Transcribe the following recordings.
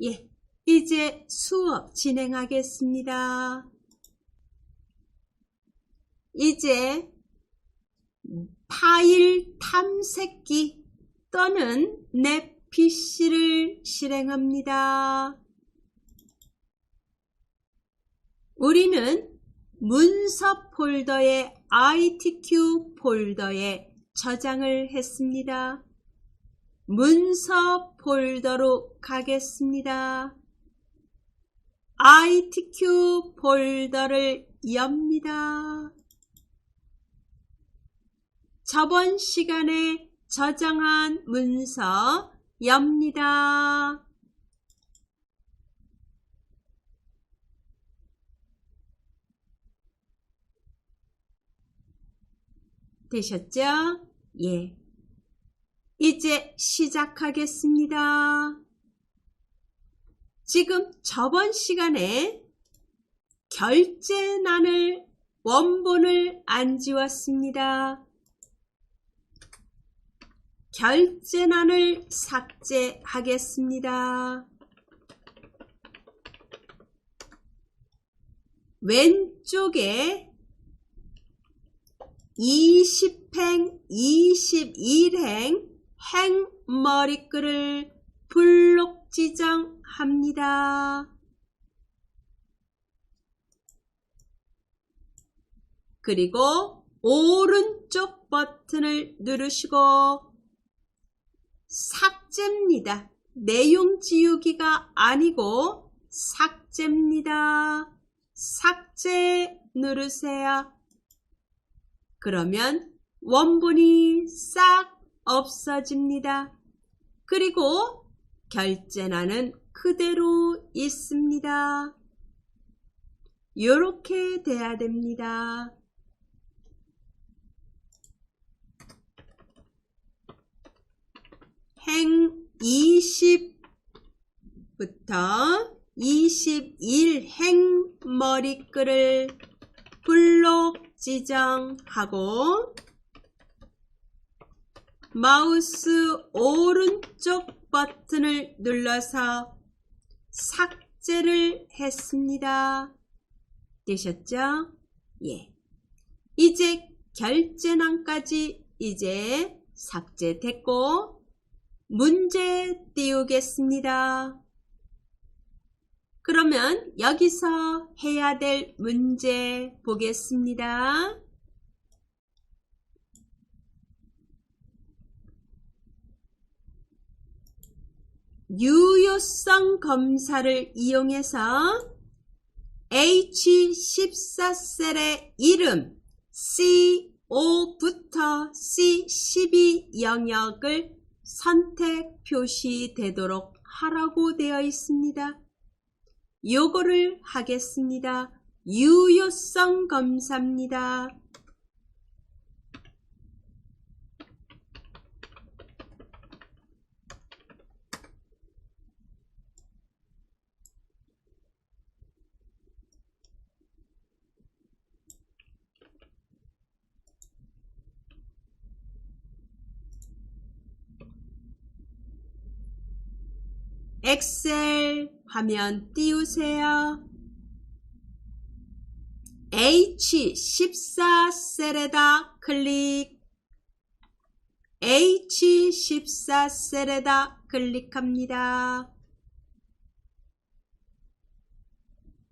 예, 이제 수업 진행하겠습니다. 이제 파일 탐색기 또는 내 PC를 실행합니다. 우리는 문서 폴더의 ITQ 폴더에 저장을 했습니다. 문서 폴더로 가겠습니다. ITQ 폴더를 엽니다. 저번 시간에 저장한 문서 엽니다. 되셨죠? 예. 이제 시작하겠습니다. 지금 저번 시간에 결제란을 원본을 안 지웠습니다. 결제란을 삭제하겠습니다. 왼쪽에 20행, 21행 행머리글을 블록 지정합니다. 그리고 오른쪽 버튼을 누르시고 삭제입니다. 내용 지우기가 아니고 삭제입니다. 삭제 누르세요. 그러면 원본이 싹 없어집니다. 그리고 결제란은 그대로 있습니다. 이렇게 돼야 됩니다. 행 20부터 21 행머리글을 블록 지정하고 마우스 오른쪽 버튼을 눌러서 삭제를 했습니다. 되셨죠? 예. 이제 결제란까지 이제 삭제됐고 문제 띄우겠습니다. 그러면 여기서 해야 될 문제 보겠습니다. 유효성 검사를 이용해서 H14셀의 이름 C5부터 C12 영역을 선택 표시되도록 하라고 되어 있습니다. 요거를 하겠습니다. 유효성 검사입니다. 엑셀 화면 띄우세요. H14셀에다 클릭. H14셀에다 클릭합니다.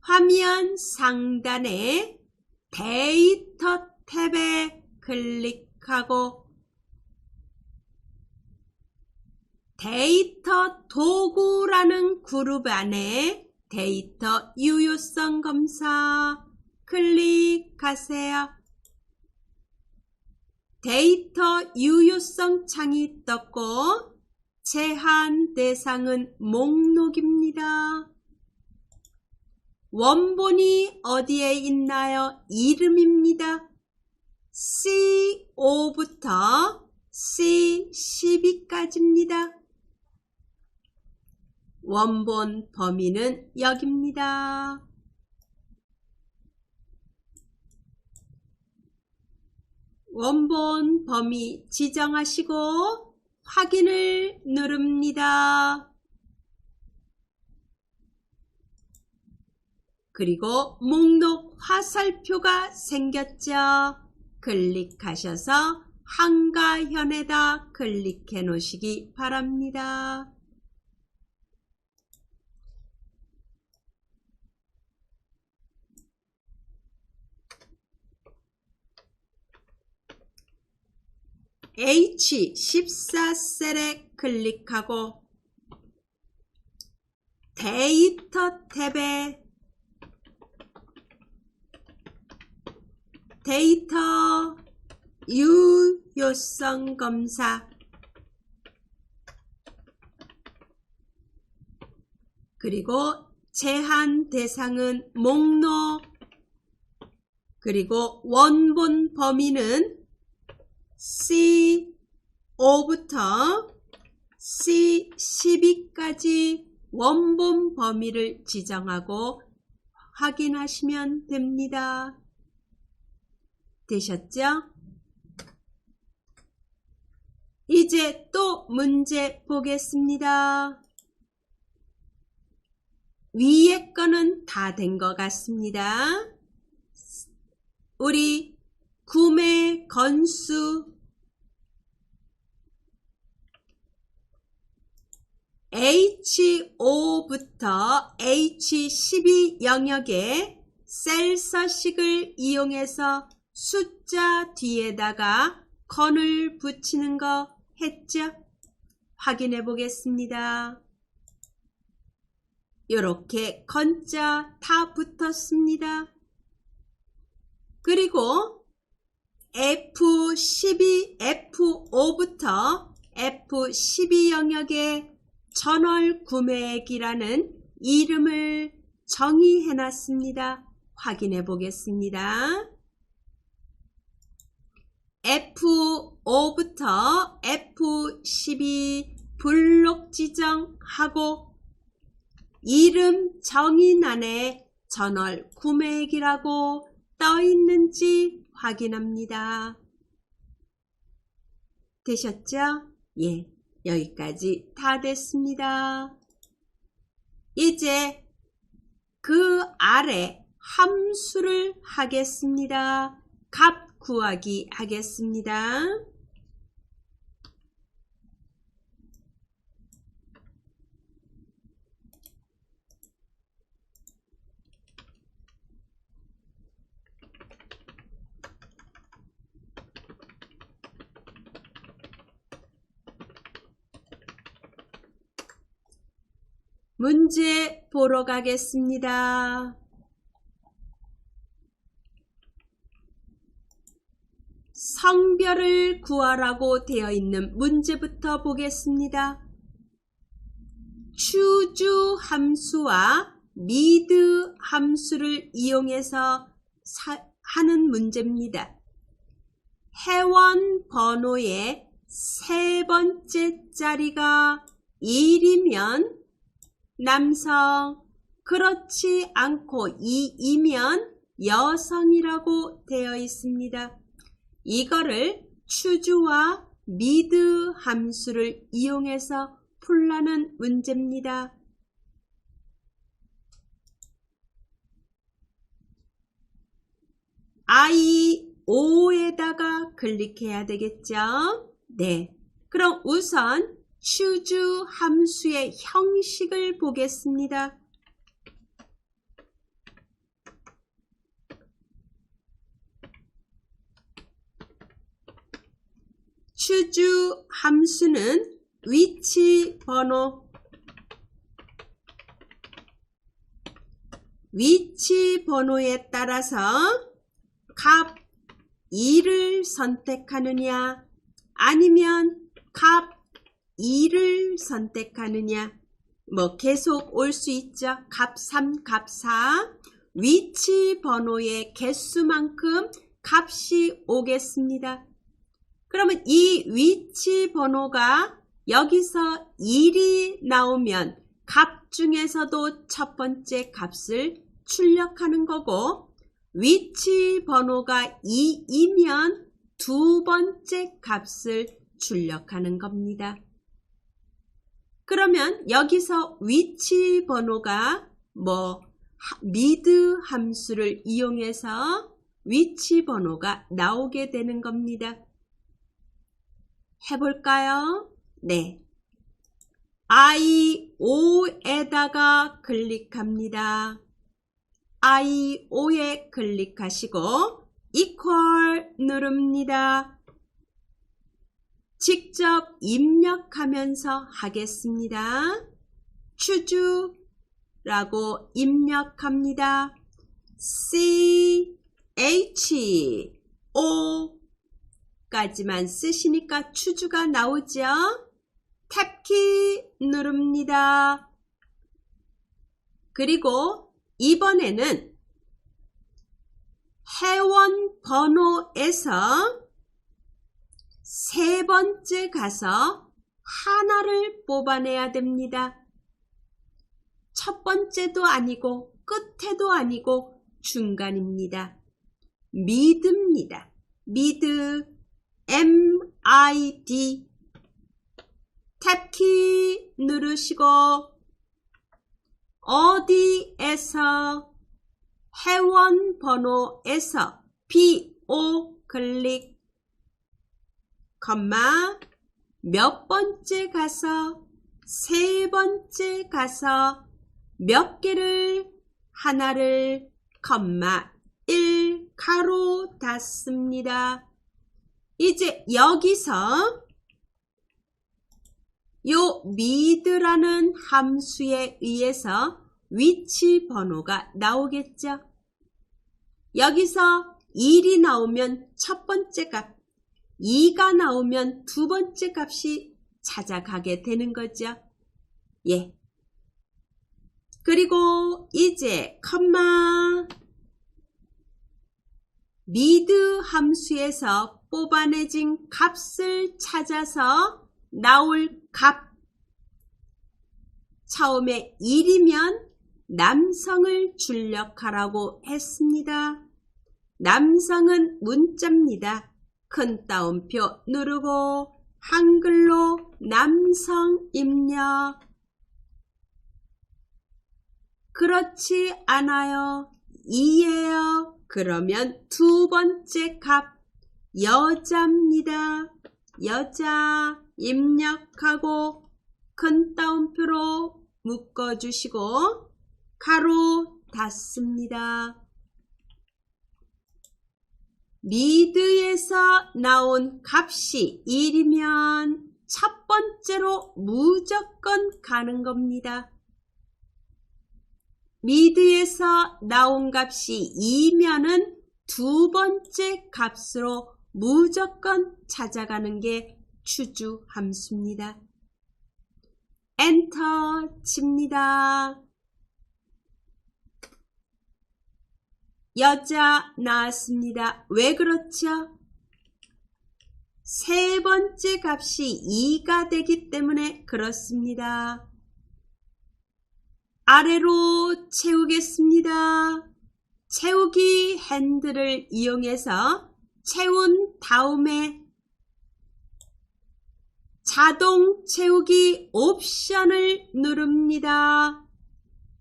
화면 상단에 데이터 탭에 클릭하고 데이터 도구라는 그룹 안에 데이터 유효성 검사 클릭하세요. 데이터 유효성 창이 떴고 제한 대상은 목록입니다. 원본이 어디에 있나요? 이름입니다. C5부터 C12까지입니다. 원본 범위는 여기입니다. 원본 범위 지정하시고 확인을 누릅니다. 그리고 목록 화살표가 생겼죠. 클릭하셔서 한가현에다 클릭해 놓으시기 바랍니다. H14셀에 클릭하고 데이터 탭에 데이터 유효성 검사 그리고 제한 대상은 목록 그리고 원본 범위는 C5부터 C12까지 원본 범위를 지정하고 확인하시면 됩니다. 되셨죠? 이제 또 문제 보겠습니다. 위에 거는 다 된 것 같습니다. 우리 구매 건수 H5부터 H12 영역에 셀 서식을 이용해서 숫자 뒤에다가 건을 붙이는 거 했죠? 확인해 보겠습니다. 이렇게 건자 다 붙었습니다. 그리고 F12, F5부터 F12 영역에 전월 구매액이라는 이름을 정의해 놨습니다. 확인해 보겠습니다. F5부터 F12 블록 지정하고 이름 정의란에 전월 구매액이라고 떠 있는지 확인합니다. 되셨죠? 예, 여기까지 다 됐습니다. 이제 그 아래 함수를 하겠습니다. 값 구하기 하겠습니다. 문제 보러 가겠습니다. 성별을 구하라고 되어 있는 문제부터 보겠습니다. 추주 함수와 미드 함수를 이용해서 하는 문제입니다. 회원 번호의 세 번째 자리가 1이면 남성, 그렇지 않고 2이면 여성이라고 되어 있습니다. 이거를 추주와 미드 함수를 이용해서 풀라는 문제입니다. I5에다가 클릭해야 되겠죠? 네. 그럼 우선 추주 함수의 형식을 보겠습니다. 추주 함수는 위치 번호에 따라서 값 2를 선택하느냐 아니면 값 2를 선택하느냐 뭐 계속 올 수 있죠. 값 3, 값 4 위치 번호의 개수만큼 값이 오겠습니다. 그러면 이 위치 번호가 여기서 1이 나오면 값 중에서도 첫 번째 값을 출력하는 거고 위치 번호가 2이면 두 번째 값을 출력하는 겁니다. 그러면 여기서 위치 번호가 미드 함수를 이용해서 위치 번호가 나오게 되는 겁니다. 해볼까요? 네. I5에다가 클릭합니다. I5에 클릭하시고 equal 누릅니다. 직접 입력하면서 하겠습니다. 추주라고 입력합니다. CHO 까지만 쓰시니까 추주가 나오죠? 탭키 누릅니다. 그리고 이번에는 회원 번호에서 세 번째 가서 하나를 뽑아내야 됩니다. 첫 번째도 아니고 끝에도 아니고 중간입니다. 미드입니다. 미드 MID 탭키 누르시고 어디에서 회원 번호에서 BO 클릭 컴마 몇 번째 가서 세 번째 가서 몇 개를 하나를 컴마 1 가로 닫습니다. 이제 여기서 요 미드라는 함수에 의해서 위치 번호가 나오겠죠. 여기서 1이 나오면 첫 번째 값, 2가 나오면 두 번째 값이 찾아가게 되는 거죠. 예. 그리고 이제 컴마 미드 함수에서 뽑아내진 값을 찾아서 나올 값. 처음에 1이면 남성을 출력하라고 했습니다. 남성은 문자입니다. 큰 따옴표 누르고 한글로 남성 입력. 그렇지 않아요. 2예요. 그러면 두 번째 값 여자입니다. 여자 입력하고 큰 따옴표로 묶어주시고 가로 닫습니다. 미드에서 나온 값이 1이면 첫 번째로 무조건 가는 겁니다. 미드에서 나온 값이 2면은 두 번째 값으로 무조건 찾아가는 게 추주 함수입니다. 엔터 칩니다. 여자 나왔습니다. 왜 그렇죠? 세 번째 값이 2가 되기 때문에 그렇습니다. 아래로 채우겠습니다. 채우기 핸들을 이용해서 채운 다음에 자동 채우기 옵션을 누릅니다.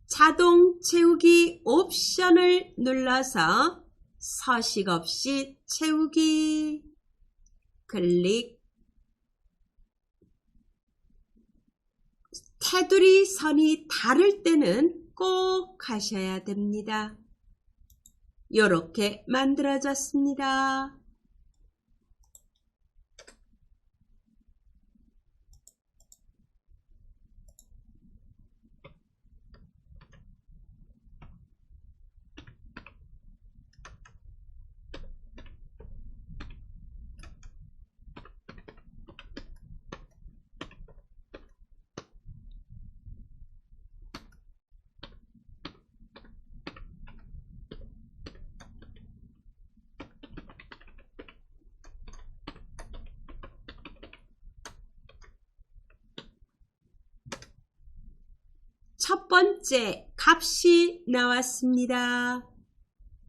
자동 채우기 옵션을 눌러서 서식 없이 채우기 클릭. 테두리 선이 다를 때는 꼭 하셔야 됩니다. 이렇게 만들어졌습니다. 첫 번째 값이 나왔습니다.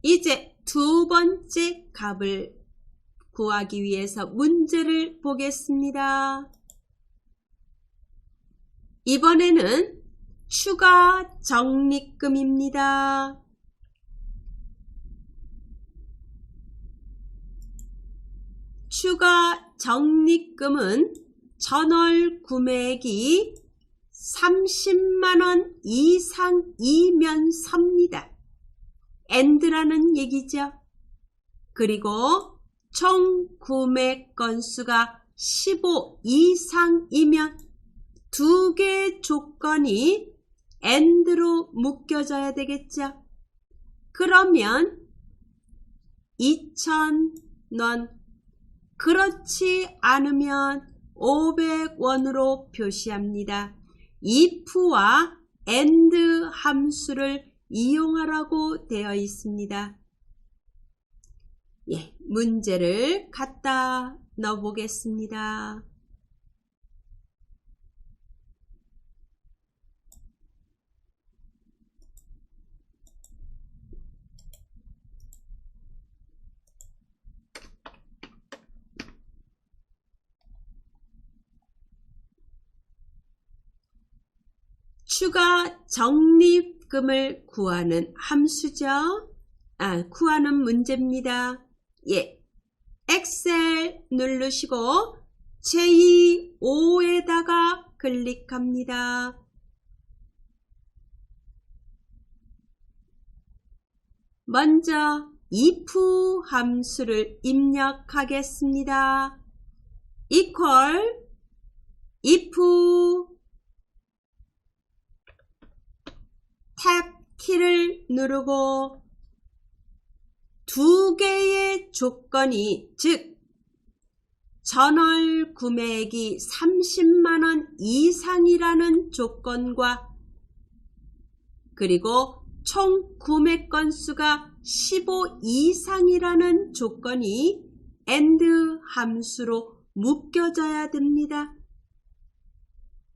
이제 두 번째 값을 구하기 위해서 문제를 보겠습니다. 이번에는 추가 적립금입니다. 추가 적립금은 전월 구매액이 30만원 이상이면 섭니다. AND라는 얘기죠. 그리고 총 구매 건수가 15 이상이면 두 개의 조건이 AND로 묶여져야 되겠죠. 그러면 2,000원, 그렇지 않으면 500원으로 표시합니다. if와 AND 함수를 이용하라고 되어 있습니다. 예, 문제를 갖다 넣어 보겠습니다. 추가 적립금을 구하는 함수죠. 구하는 문제입니다. 예, 엑셀 누르시고 제2호에다가 클릭합니다. 먼저 if 함수를 입력하겠습니다. equal if 탭 키를 누르고 두 개의 조건이, 즉 전월 구매액이 30만원 이상이라는 조건과 그리고 총 구매 건수가 15 이상이라는 조건이 AND 함수로 묶여져야 됩니다.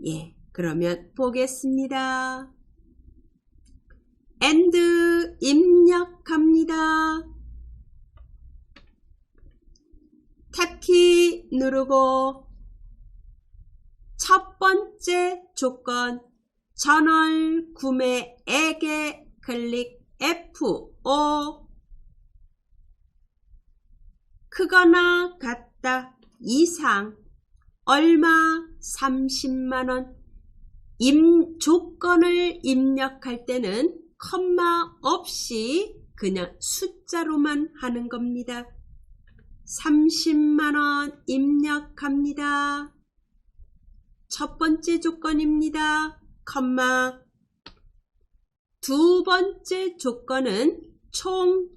예, 그러면 보겠습니다. AND 입력합니다. 탭키 누르고 첫 번째 조건 전월 구매액에 클릭 F5 크거나 같다 이상 얼마 30만원 조건을 입력할 때는 컴마 없이 그냥 숫자로만 하는 겁니다. 30만원 입력합니다. 첫 번째 조건입니다. 컴마. 두 번째 조건은 총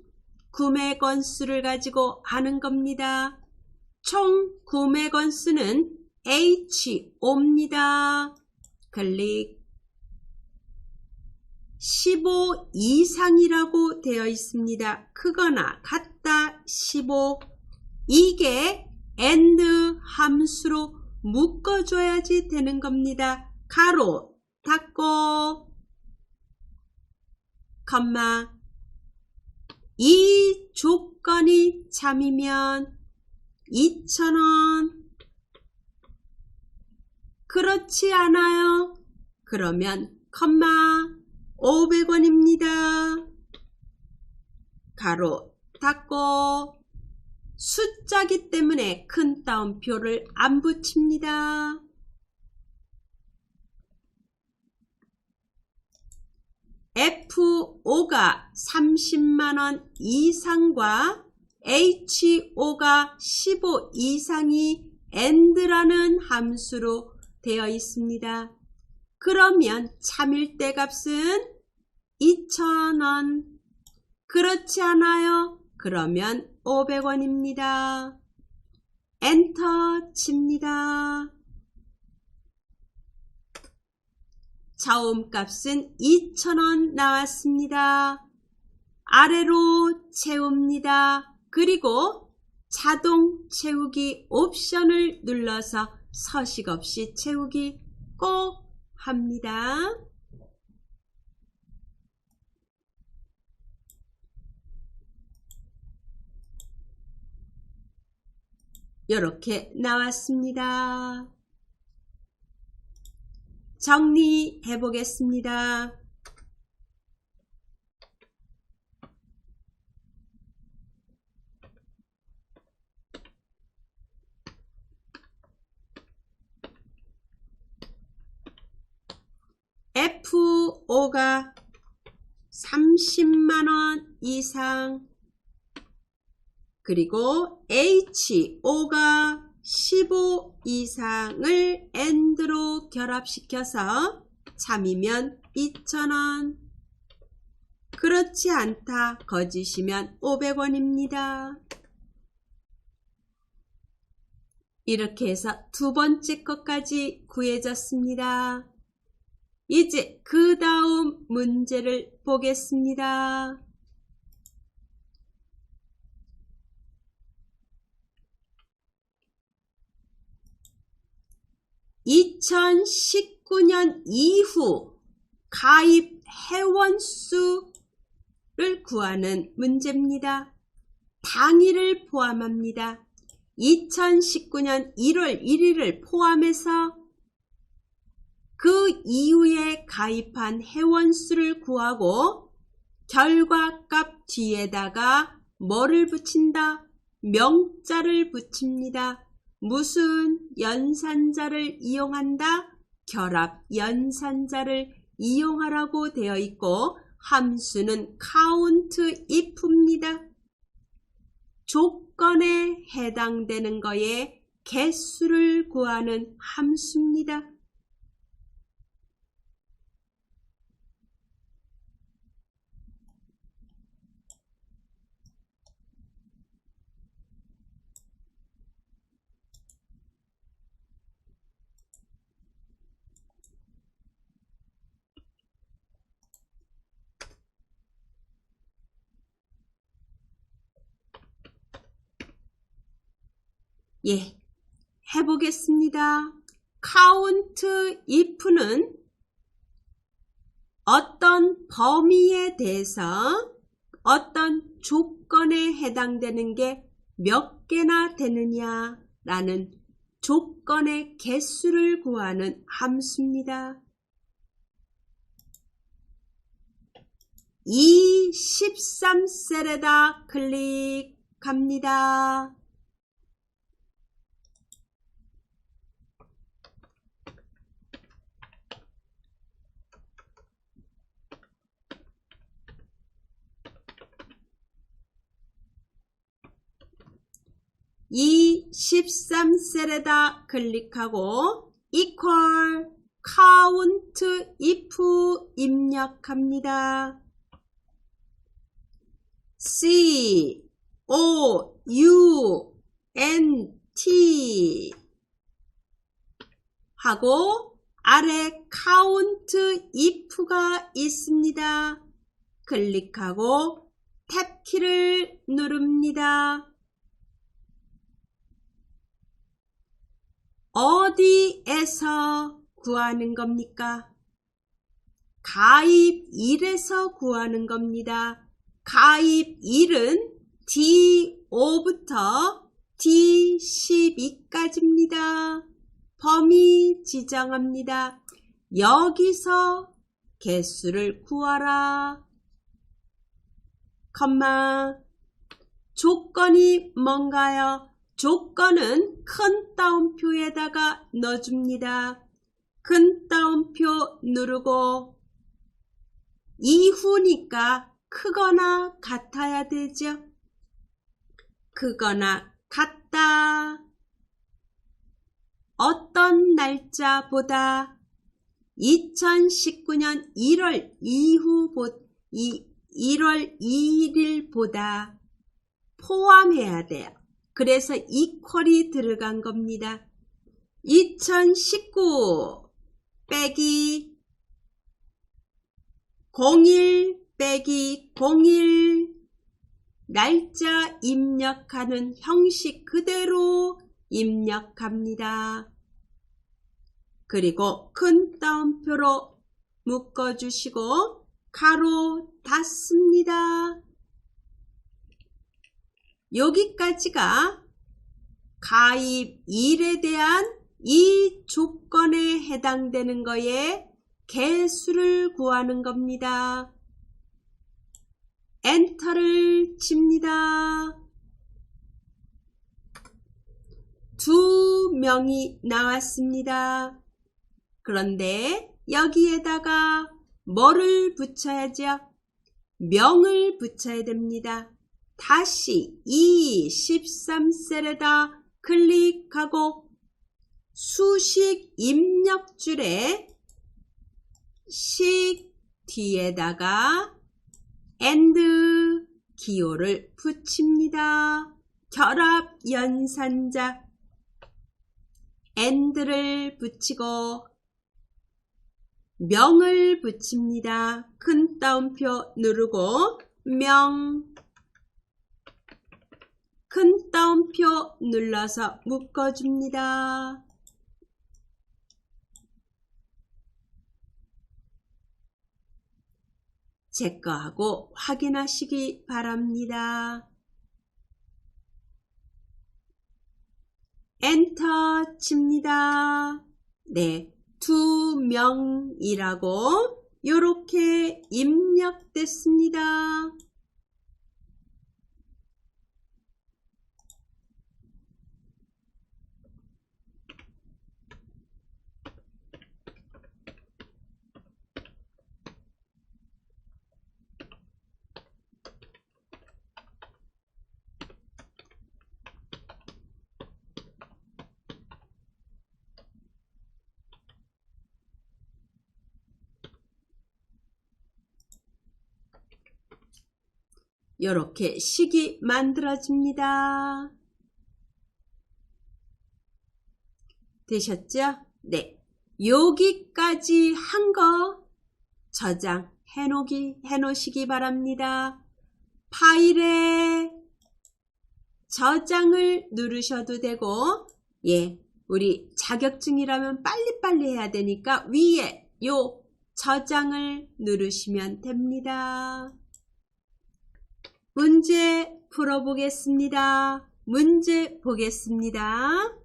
구매 건수를 가지고 하는 겁니다. 총 구매 건수는 H5입니다. 클릭. 15 이상이라고 되어 있습니다. 크거나 같다 15. 이게 AND 함수로 묶어줘야지 되는 겁니다. 가로 닫고 컴마. 이 조건이 참이면 2,000원. 그렇지 않아요? 그러면 컴마 500원입니다. 가로 닫고 숫자기 때문에 큰 따옴표를 안 붙입니다. F5가 30만원 이상과 H5가 15 이상이 AND라는 함수로 되어 있습니다. 그러면 참일대 값은 2,000원. 그렇지 않아요? 그러면 500원입니다. 엔터 칩니다. 저음값은 2,000원 나왔습니다. 아래로 채웁니다. 그리고 자동 채우기 옵션을 눌러서 서식 없이 채우기 꼭 합니다. 이렇게 나왔습니다. 정리해 보겠습니다. FO가 30만원 이상, 그리고 HO가 15 이상을 AND로 결합시켜서 참이면 2,000원, 그렇지 않다 거짓이면 500원입니다. 이렇게 해서 두 번째 것까지 구해졌습니다. 이제 그 다음 문제를 보겠습니다. (2019년) 이후 가입 회원수를 구하는 문제입니다. 당일을 포함합니다. 2019년 1월 1일을 포함해서 그 이후에 가입한 회원수를 구하고 결과값 뒤에다가 뭐를 붙인다? 명자를 붙입니다. 무슨 연산자를 이용한다? 결합 연산자를 이용하라고 되어 있고 함수는 count if입니다. 조건에 해당되는 거에 개수를 구하는 함수입니다. 예, 해보겠습니다. count if는 어떤 범위에 대해서 어떤 조건에 해당되는 게 몇 개나 되느냐 라는 조건의 개수를 구하는 함수입니다. 이 13셀에다 클릭합니다. 이 13셀에다 클릭하고 equal count if 입력합니다. count 하고 아래 count if가 있습니다. 클릭하고 탭키를 누릅니다. 어디에서 구하는 겁니까? 가입일에서 구하는 겁니다. 가입일은 D5부터 D12까지입니다. 범위 지정합니다. 여기서 개수를 구하라. 컴마. 조건이 뭔가요? 조건은 큰 따옴표에다가 넣어줍니다. 큰 따옴표 누르고 이후니까 크거나 같아야 되죠. 크거나 같다. 어떤 날짜보다 2019년 1월 2일보다 포함해야 돼요. 그래서 이퀄이 들어간 겁니다. 2019 빼기 01 빼기 01 날짜 입력하는 형식 그대로 입력합니다. 그리고 큰 따옴표로 묶어주시고 가로 닫습니다. 여기까지가 가입일에 대한 이 조건에 해당되는 거에 개수를 구하는 겁니다. 엔터를 칩니다. 2명이 나왔습니다. 그런데 여기에다가 뭐를 붙여야죠? 명을 붙여야 됩니다. 다시 이 13셀에다 클릭하고 수식 입력줄에 식 뒤에다가 and 기호를 붙입니다. 결합 연산자 and를 붙이고 명을 붙입니다. 큰 따옴표 누르고 명, 큰 따옴표 눌러서 묶어줍니다. 체크하고 확인하시기 바랍니다. 엔터 칩니다. 네, 2명이라고 이렇게 입력됐습니다. 이렇게 식이 만들어집니다. 되셨죠? 네. 여기까지 한 거 저장해 놓으시기 바랍니다. 파일에 저장을 누르셔도 되고, 예, 우리 자격증이라면 빨리빨리 해야 되니까 위에 요 저장을 누르시면 됩니다. 문제 풀어보겠습니다. 문제 보겠습니다.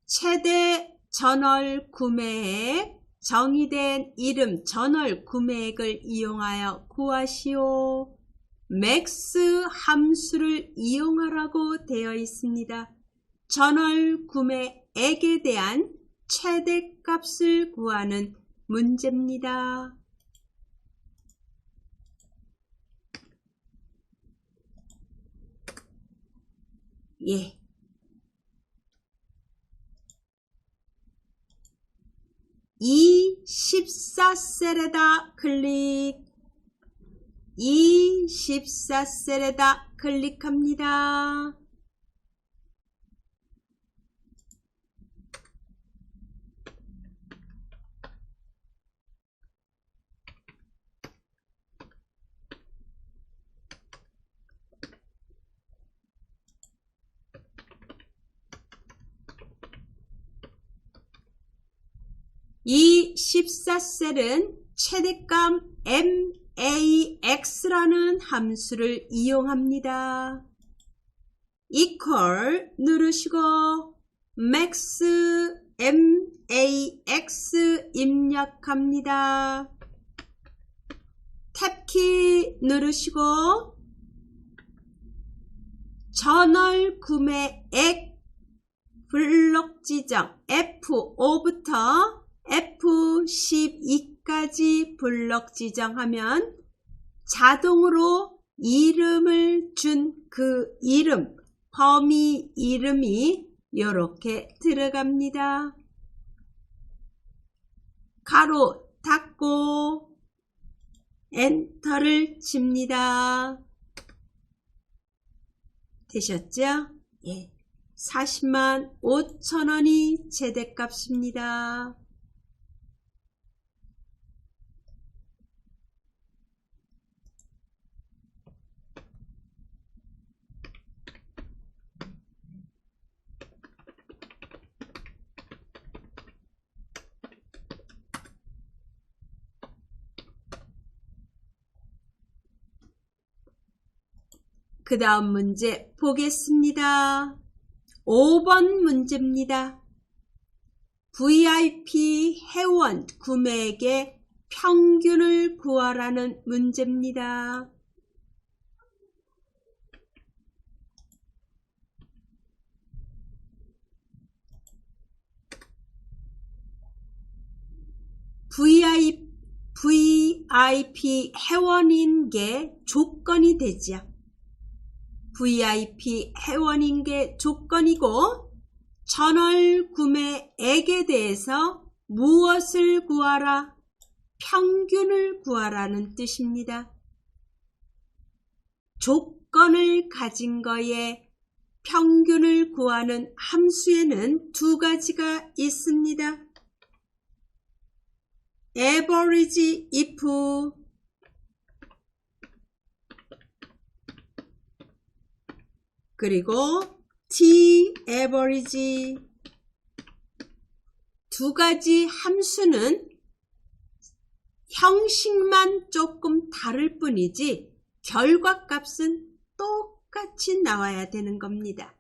최대 전월 구매액, 정의된 이름 전월 구매액을 이용하여 구하시오. 맥스 함수를 이용하라고 되어 있습니다. 전월 구매액에 대한 최대값을 구하는 문제입니다. 예. 이 14셀에다 클릭, 이 14셀에다 클릭합니다. 이 14셀은 최대값 max라는 함수를 이용합니다. equal 누르시고 max max 입력합니다. 탭키 누르시고 전월 구매액 블록 지정 F5부터 F12까지 블록 지정하면 자동으로 이름을 준 그 이름, 범위 이름이 이렇게 들어갑니다. 가로 닫고 엔터를 칩니다. 되셨죠? 예. 405,000원이 최대값입니다. 그 다음 문제 보겠습니다. 5번 문제입니다. VIP 회원 구매액의 평균을 구하라는 문제입니다. VIP 회원인 게 조건이 되죠. VIP 회원인 게 조건이고 전월 구매액에 대해서 무엇을 구하라? 평균을 구하라는 뜻입니다. 조건을 가진 거에 평균을 구하는 함수에는 두 가지가 있습니다. average if 그리고 t-average 두 가지 함수는 형식만 조금 다를 뿐이지 결과값은 똑같이 나와야 되는 겁니다.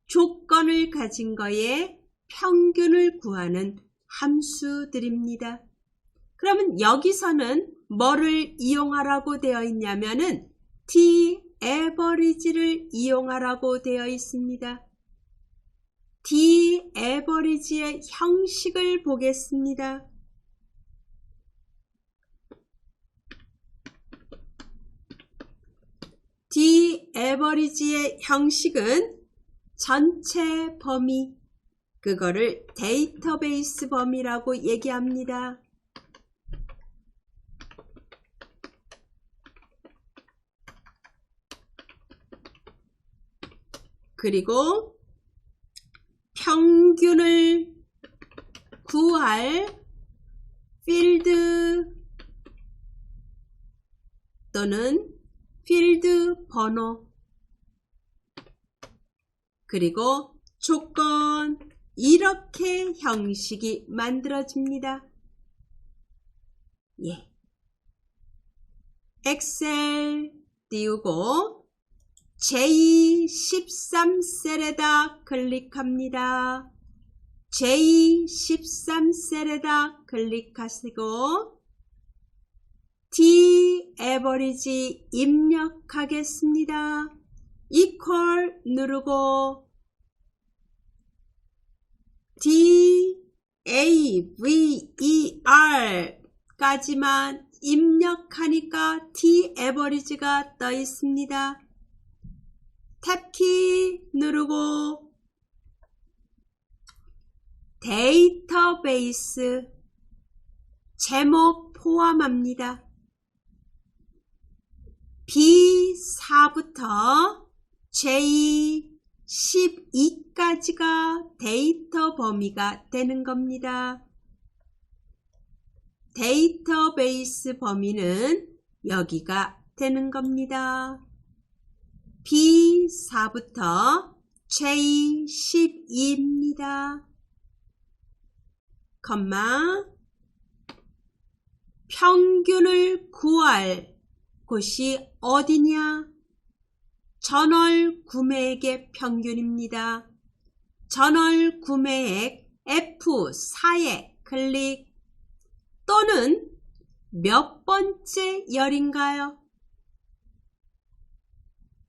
조건을 가진 거에 평균을 구하는 함수들입니다. 그러면 여기서는 뭐를 이용하라고 되어 있냐면은 t-average를 이용하라고 되어 있습니다. t-average의 형식을 보겠습니다. t-average의 형식은 전체 범위, 그거를 데이터베이스 범위라고 얘기합니다. 그리고 평균을 구할 필드 또는 필드 번호 그리고 조건 이렇게 형식이 만들어집니다. 예. 엑셀 띄우고 J13셀에다 클릭합니다. J13셀에다 클릭하시고 t-average 입력하겠습니다. equal 누르고 DAVER 까지만 입력하니까 t-average가 떠 있습니다. 탭키 누르고 데이터베이스 제목 포함합니다. B4부터 J12까지가 데이터 범위가 되는 겁니다. 데이터베이스 범위는 여기가 되는 겁니다. B4부터 J12입니다. 컴마 평균을 구할 곳이 어디냐? 전월 구매액의 평균입니다. 전월 구매액 F4에 클릭 또는 몇 번째 열인가요?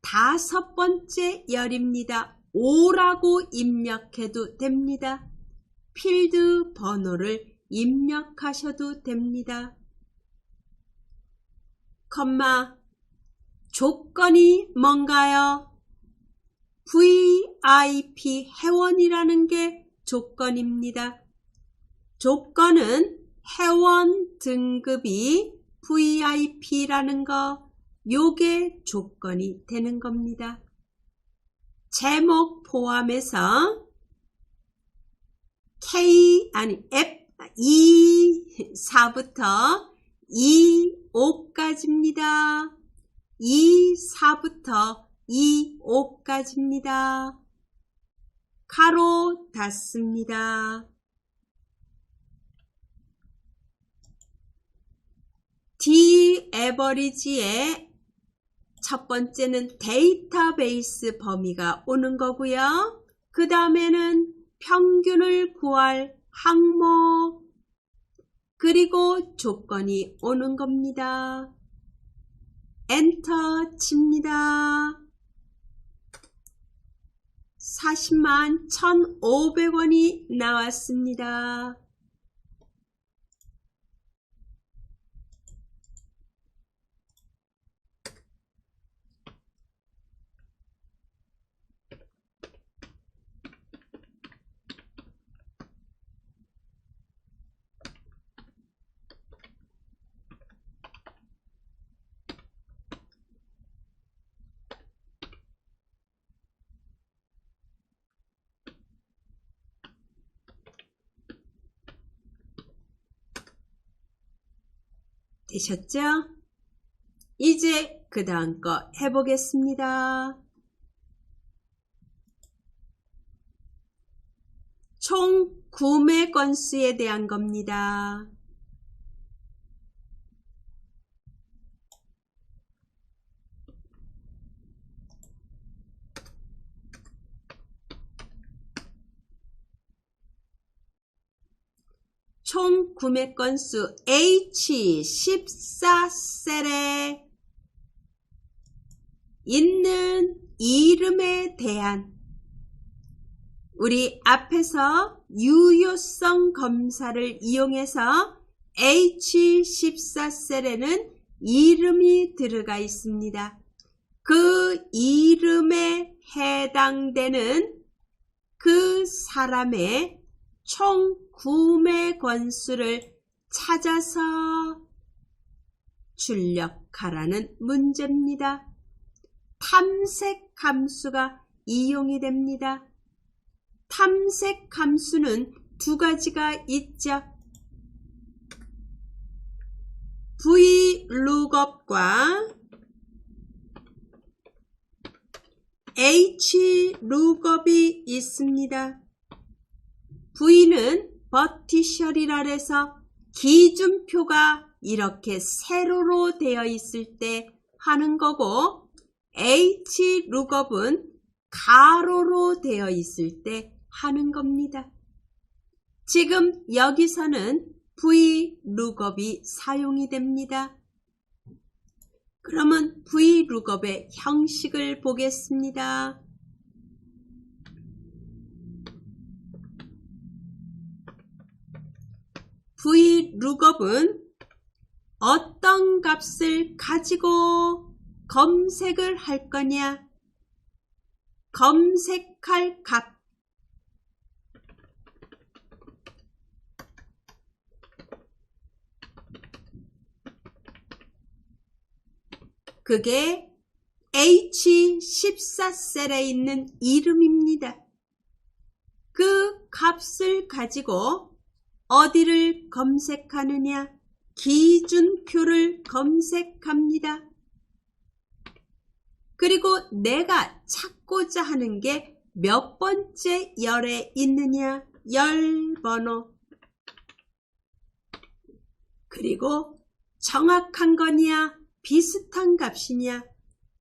5번째 열입니다. 5라고 입력해도 됩니다. 필드 번호를 입력하셔도 됩니다. 컴마 조건이 뭔가요? VIP 회원이라는 게 조건입니다. 조건은 회원 등급이 VIP라는 거, 요게 조건이 되는 겁니다. 제목 포함해서 E4부터 E5까지입니다. E4부터 E5까지입니다. 가로 닫습니다. t-average의 첫 번째는 데이터베이스 범위가 오는 거고요. 그 다음에는 평균을 구할 항목, 그리고 조건이 오는 겁니다. 엔터 칩니다. 40만 1,500원이 나왔습니다. 되셨죠? 이제 그 다음 거 해보겠습니다. 총 구매 건수에 대한 겁니다. 총 구매 건수 H14셀에 있는 이름에 대한 우리 앞에서 유효성 검사를 이용해서 H14셀에는 이름이 들어가 있습니다. 그 이름에 해당되는 그 사람의 총 구매 건수를 찾아서 출력하라는 문제입니다. 탐색 함수가 이용이 됩니다. 탐색 함수는 두 가지가 있죠. VLOOKUP과 HLOOKUP이 있습니다. V는 버티셜이라 해서 기준표가 이렇게 세로로 되어 있을 때 하는 거고, HLOOKUP은 가로로 되어 있을 때 하는 겁니다. 지금 여기서는 VLOOKUP이 사용이 됩니다. 그러면 VLOOKUP의 형식을 보겠습니다. VLOOKUP은 어떤 값을 가지고 검색을 할 거냐? 검색할 값. 그게 H14셀에 있는 이름입니다. 그 값을 가지고 어디를 검색하느냐? 기준표를 검색합니다. 그리고 내가 찾고자 하는 게 몇 번째 열에 있느냐? 열 번호. 그리고 정확한 거냐? 비슷한 값이냐?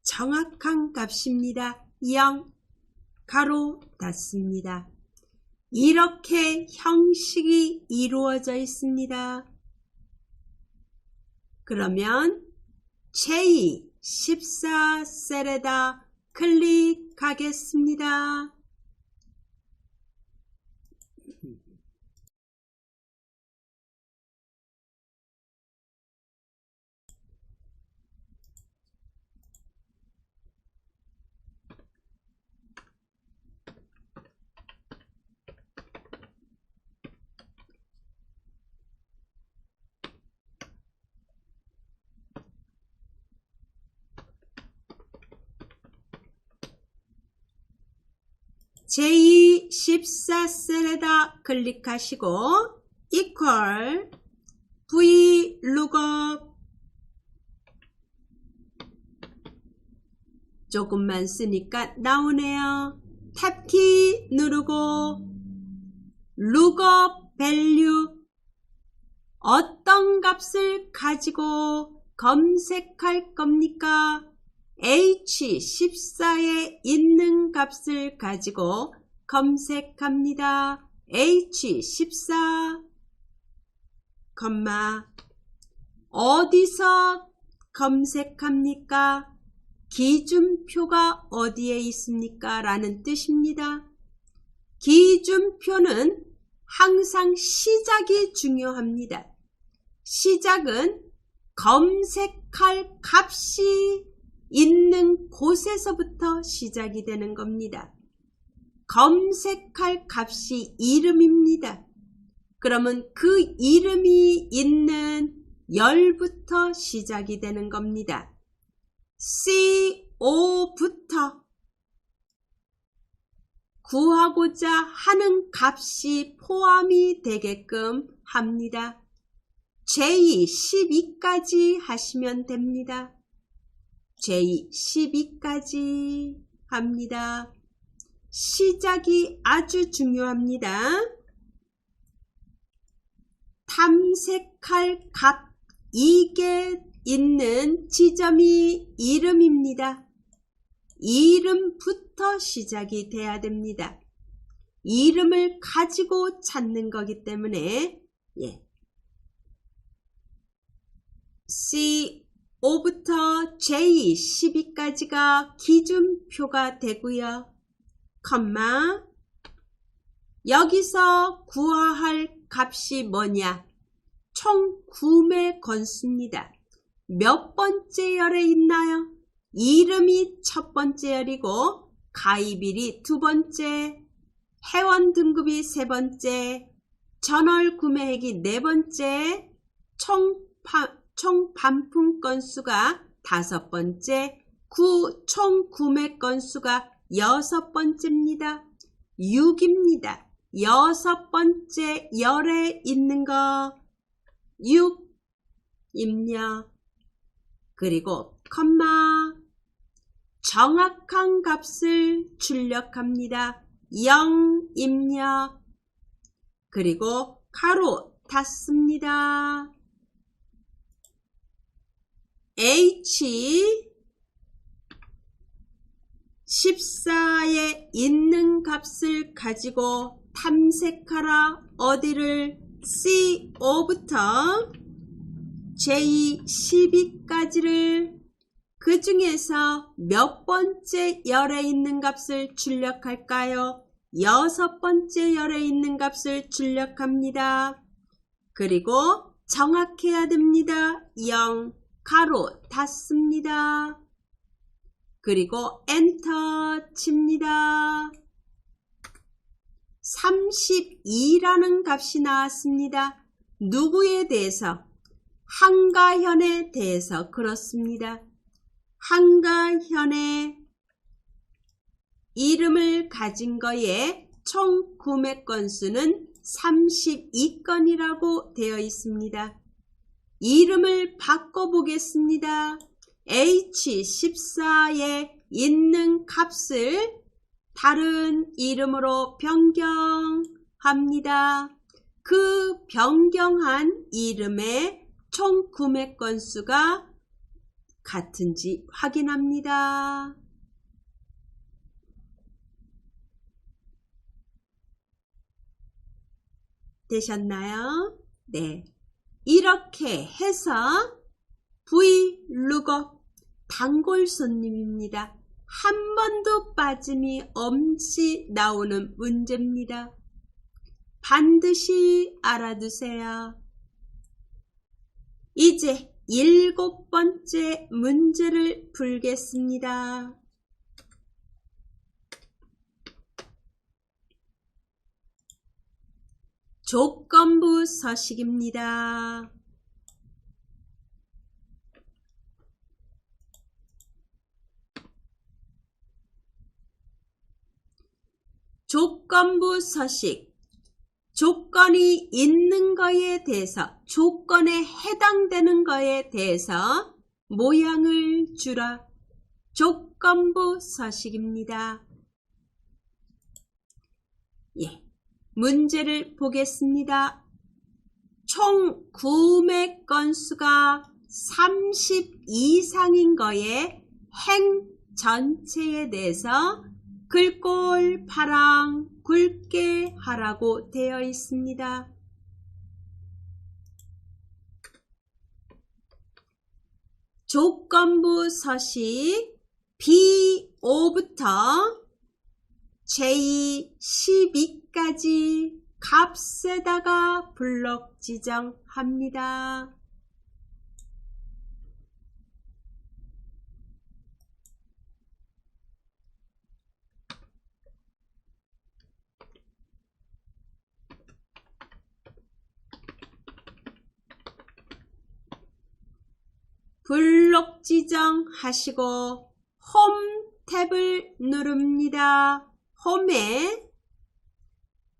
정확한 값입니다. 0 가로 닫습니다. 이렇게 형식이 이루어져 있습니다. 그러면 J14셀에다 클릭하겠습니다. J14셀에다 클릭하시고 equal VLOOKUP 조금만 쓰니까 나오네요. 탭키 누르고 lookup value 어떤 값을 가지고 검색할 겁니까? H14에 있는 값을 가지고 검색합니다. H14, 어디서 검색합니까? 기준표가 어디에 있습니까? 라는 뜻입니다. 기준표는 항상 시작이 중요합니다. 시작은 검색할 값이 있는 곳에서부터 시작이 되는 겁니다. 검색할 값이 이름입니다. 그러면 그 이름이 있는 열부터 시작이 되는 겁니다. CO부터 구하고자 하는 값이 포함이 되게끔 합니다. J12까지 하시면 됩니다. J12까지 합니다. 시작이 아주 중요합니다. 탐색할 값, 이게 있는 지점이 이름입니다. 이름부터 시작이 돼야 됩니다. 이름을 가지고 찾는 거기 때문에 C5부터 J12까지가 기준표가 되고요. 여기서 구할 값이 뭐냐? 총 구매 건수입니다. 몇 번째 열에 있나요? 이름이 첫 번째 열이고 가입일이 두 번째, 회원 등급이 세 번째, 전월 구매액이 네 번째, 총 반품 건수가 다섯 번째, 총 구매 건수가 여섯 번째입니다. 6입니다. 여섯 번째 열에 있는 거 6입니다. 그리고 정확한 값을 출력합니다. 0입니다. 그리고 가로 닫습니다. H14에 있는 값을 가지고 탐색하라. 어디를? C5부터 J12까지를 그 중에서 몇 번째 열에 있는 값을 출력할까요? 여섯 번째 열에 있는 값을 출력합니다. 그리고 정확해야 됩니다. 0, 가로 닫습니다. 그리고 엔터 칩니다. 32라는 값이 나왔습니다. 누구에 대해서? 한가현에 대해서 그렇습니다. 한가현의 이름을 가진 거에 총 구매 건수는 32건이라고 되어 있습니다. 이름을 바꿔보겠습니다. H14에 있는 값을 다른 이름으로 변경합니다. 그 변경한 이름의 총 구매 건수가 같은지 확인합니다. 되셨나요? 네. 이렇게 해서 Vlookup 단골 손님입니다. 한 번도 빠짐이 없이 나오는 문제입니다. 반드시 알아두세요. 이제 7번째 문제를 풀겠습니다. 조건부 서식입니다. 조건부 서식, 조건이 있는 거에 대해서, 조건에 해당되는 거에 대해서 모양을 주라. 조건부 서식입니다. 문제를 보겠습니다. 총 구매 건수가 30 이상인 거에 행 전체에 대해서 글꼴 파랑 굵게 하라고 되어 있습니다. 조건부 서식 B5부터 J12까지 값에다가 블록 지정합니다. 블록 지정하시고 홈 탭을 누릅니다. 홈에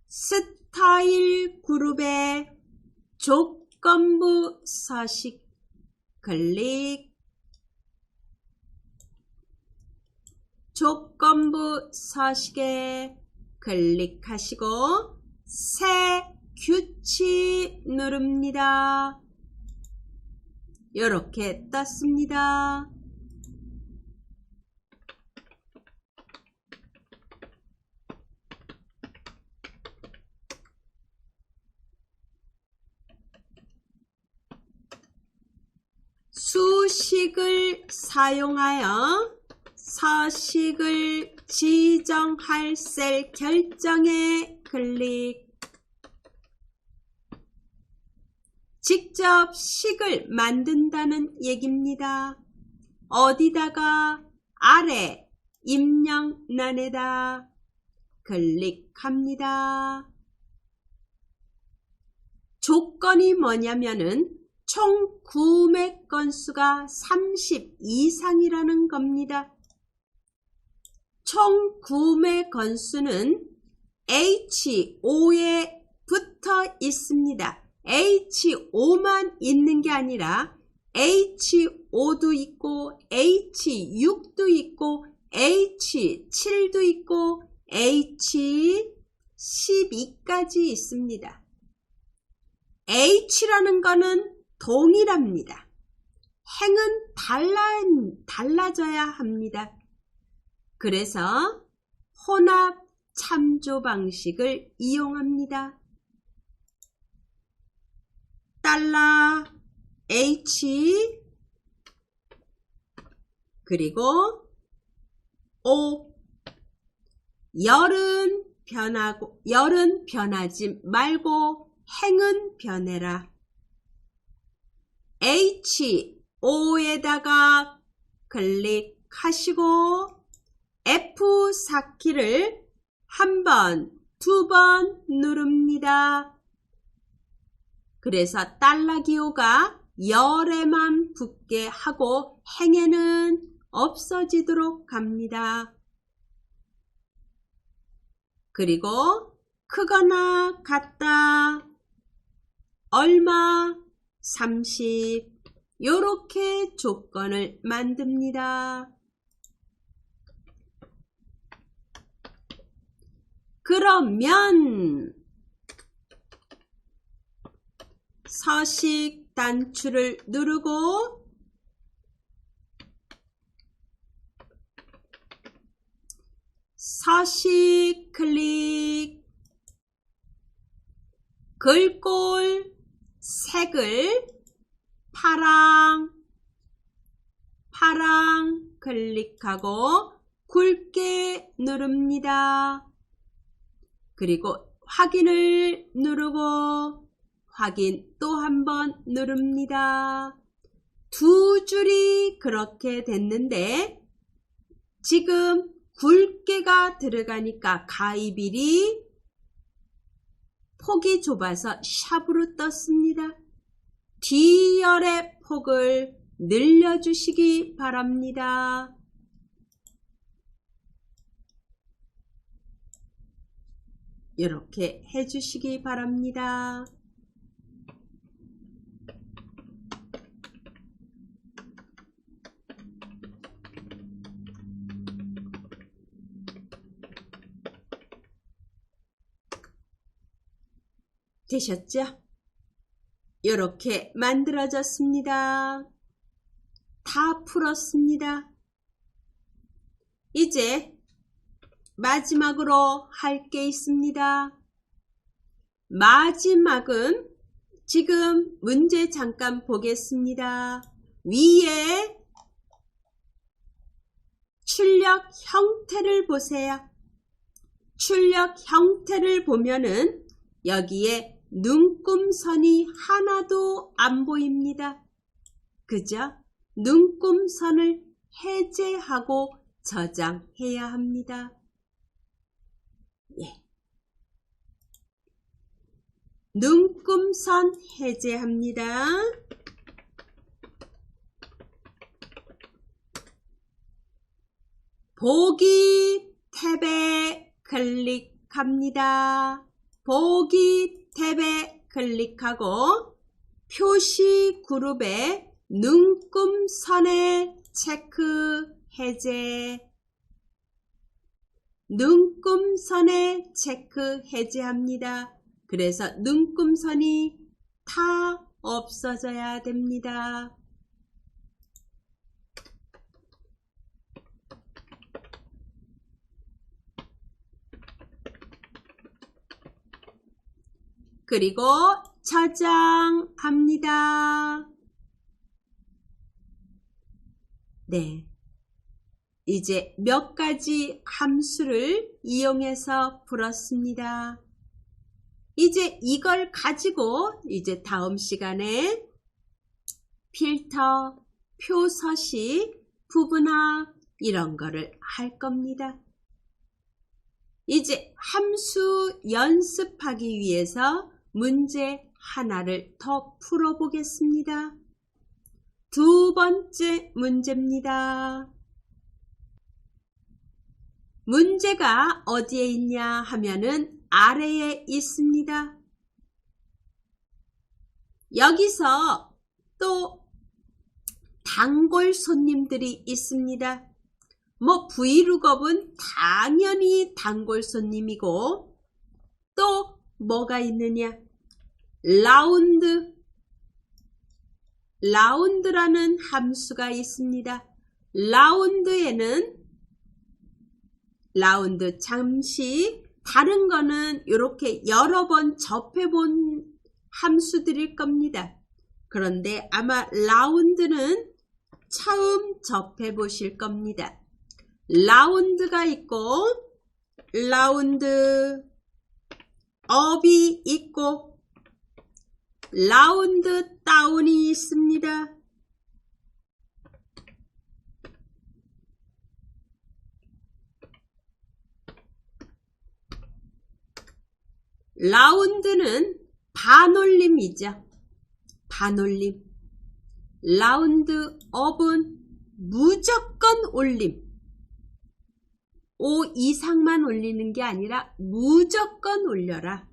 스타일 그룹의 조건부 서식 클릭, 조건부 서식에 클릭하시고 새 규칙 누릅니다. 이렇게 떴습니다. 수식을 사용하여 서식을 지정할 셀 결정에 클릭. 직접 식을 만든다는 얘기입니다. 어디다가? 아래 입력란에다 클릭합니다. 조건이 뭐냐면은 총 구매 건수가 30 이상이라는 겁니다. 총 구매 건수는 H5에 붙어 있습니다. H5만 있는 게 아니라 H5도 있고 H6도 있고 H7도 있고 H12까지 있습니다. H라는 거는 동일합니다. 행은 달라져야 합니다. 그래서 혼합 참조 방식을 이용합니다. $H 그리고 O 열은 변하지 말고 행은 변해라. H5에다가 클릭하시고 F4키를 한 번, 두 번 누릅니다. 그래서 $기호가 열에만 붙게 하고 행에는 없어지도록 합니다. 그리고 크거나 같다, 얼마, 30 요렇게 조건을 만듭니다. 그러면 서식 단추를 누르고 서식 클릭, 글꼴 색을 파랑 클릭하고 굵게 누릅니다. 그리고 확인을 누르고 확인 또 한 번 누릅니다. 두 줄이 그렇게 됐는데 지금 굵게가 들어가니까 가이빌이 폭이 좁아서 샵으로 떴습니다. D열의 폭을 늘려주시기 바랍니다. 이렇게 해주시기 바랍니다. 되셨죠? 이렇게 만들어졌습니다. 다 풀었습니다. 이제 마지막으로 할 게 있습니다. 마지막은 지금 문제 잠깐 보겠습니다. 위에 출력 형태를 보세요. 출력 형태를 보면은 여기에 눈금선이 하나도 안 보입니다. 그죠? 눈금선을 해제하고 저장해야 합니다. 예. 눈금선 해제합니다. 보기 탭에 클릭합니다. 보기 탭에 클릭하고 표시 그룹에 눈금선에 체크 해제. 눈금선에 체크 해제합니다. 그래서 눈금선이 다 없어져야 됩니다. 그리고 저장합니다. 네. 이제 몇 가지 함수를 이용해서 풀었습니다. 이제 이걸 가지고 이제 다음 시간에 필터, 표서식, 부분화 이런 거를 할 겁니다. 이제 함수 연습하기 위해서 문제 하나를 더 풀어보겠습니다. 두 번째 문제입니다. 문제가 어디에 있냐 하면은 아래에 있습니다. 여기서 또 단골 손님들이 있습니다. 뭐 브이룩업은 당연히 단골 손님이고 또 뭐가 있느냐? 라운드라는 함수가 있습니다. 라운드 잠시 다른 거는 이렇게 여러 번 접해본 함수들일 겁니다. 그런데 아마 라운드는 처음 접해보실 겁니다. 라운드가 있고 라운드 업이 있고 라운드 다운이 있습니다. 라운드는 반올림이죠. 반올림. 라운드 업은 무조건 올림. 5 이상만 올리는 게 아니라 무조건 올려라.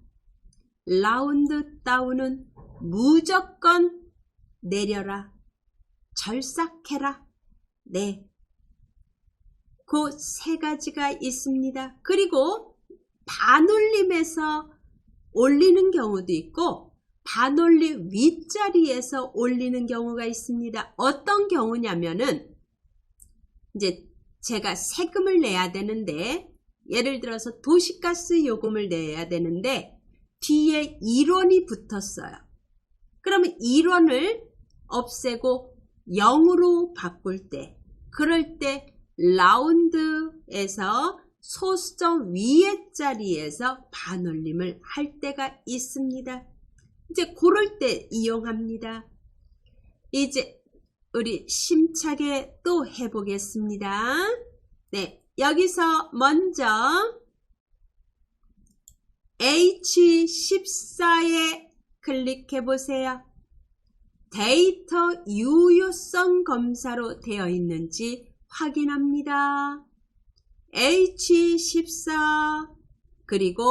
라운드 다운은 무조건 내려라. 절삭해라. 네. 그 세 가지가 있습니다. 그리고 반올림에서 올리는 경우도 있고 반올림 윗자리에서 올리는 경우가 있습니다. 어떤 경우냐면은 이제 제가 세금을 내야 되는데 예를 들어서 도시가스 요금을 내야 되는데 뒤에 1원이 붙었어요. 그러면 1원을 없애고 0으로 바꿀 때 그럴 때 라운드에서 소수점 위에 자리에서 반올림을 할 때가 있습니다. 이제 그럴 때 이용합니다. 이제 우리 심차게 또 해보겠습니다. 네, 여기서 먼저 H14에 클릭해 보세요. 데이터 유효성 검사로 되어 있는지 확인합니다. H14 그리고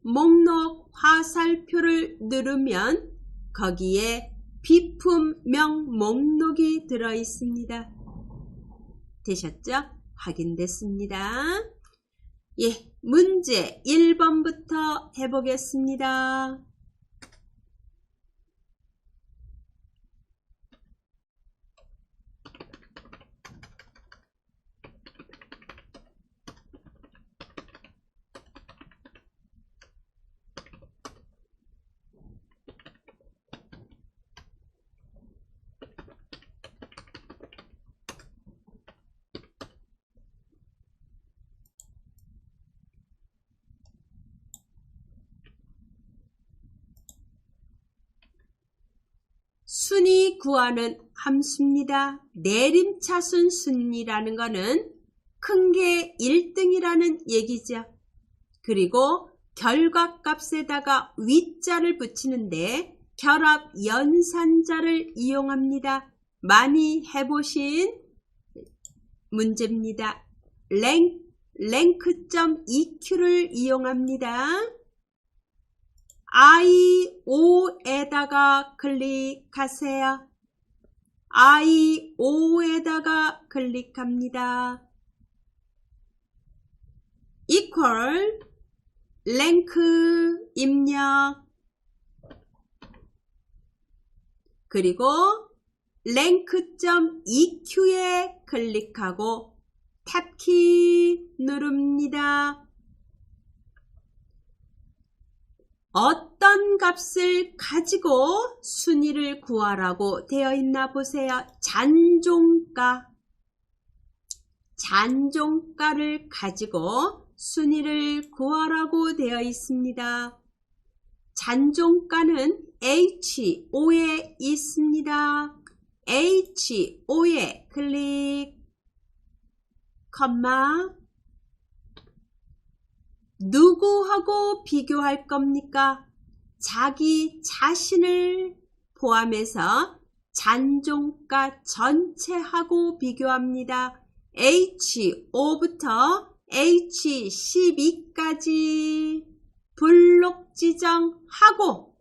목록 화살표를 누르면 거기에 비품명 목록이 들어 있습니다. 되셨죠? 확인됐습니다. 예, 문제 1번부터 해보겠습니다. 순위 구하는 함수입니다. 내림차순 순위라는 것은 큰 게 1등이라는 얘기죠. 그리고 결과값에다가 위자를 붙이는데 결합 연산자를 이용합니다. 많이 해보신 문제입니다. 랭크점 EQ를 이용합니다. I5에다가 클릭하세요. I5에다가 클릭합니다. equal 랭크 입력 그리고 랭크점 EQ에 클릭하고 탭키 누릅니다. 어떤 값을 가지고 순위를 구하라고 되어 있나 보세요. 잔종가를 가지고 순위를 구하라고 되어 있습니다. 잔종가는 H5에 있습니다. H5에 클릭, 컴마. 누구하고 비교할 겁니까? 자기 자신을 포함해서 잔종가 전체하고 비교합니다. H5부터 H12까지 블록 지정하고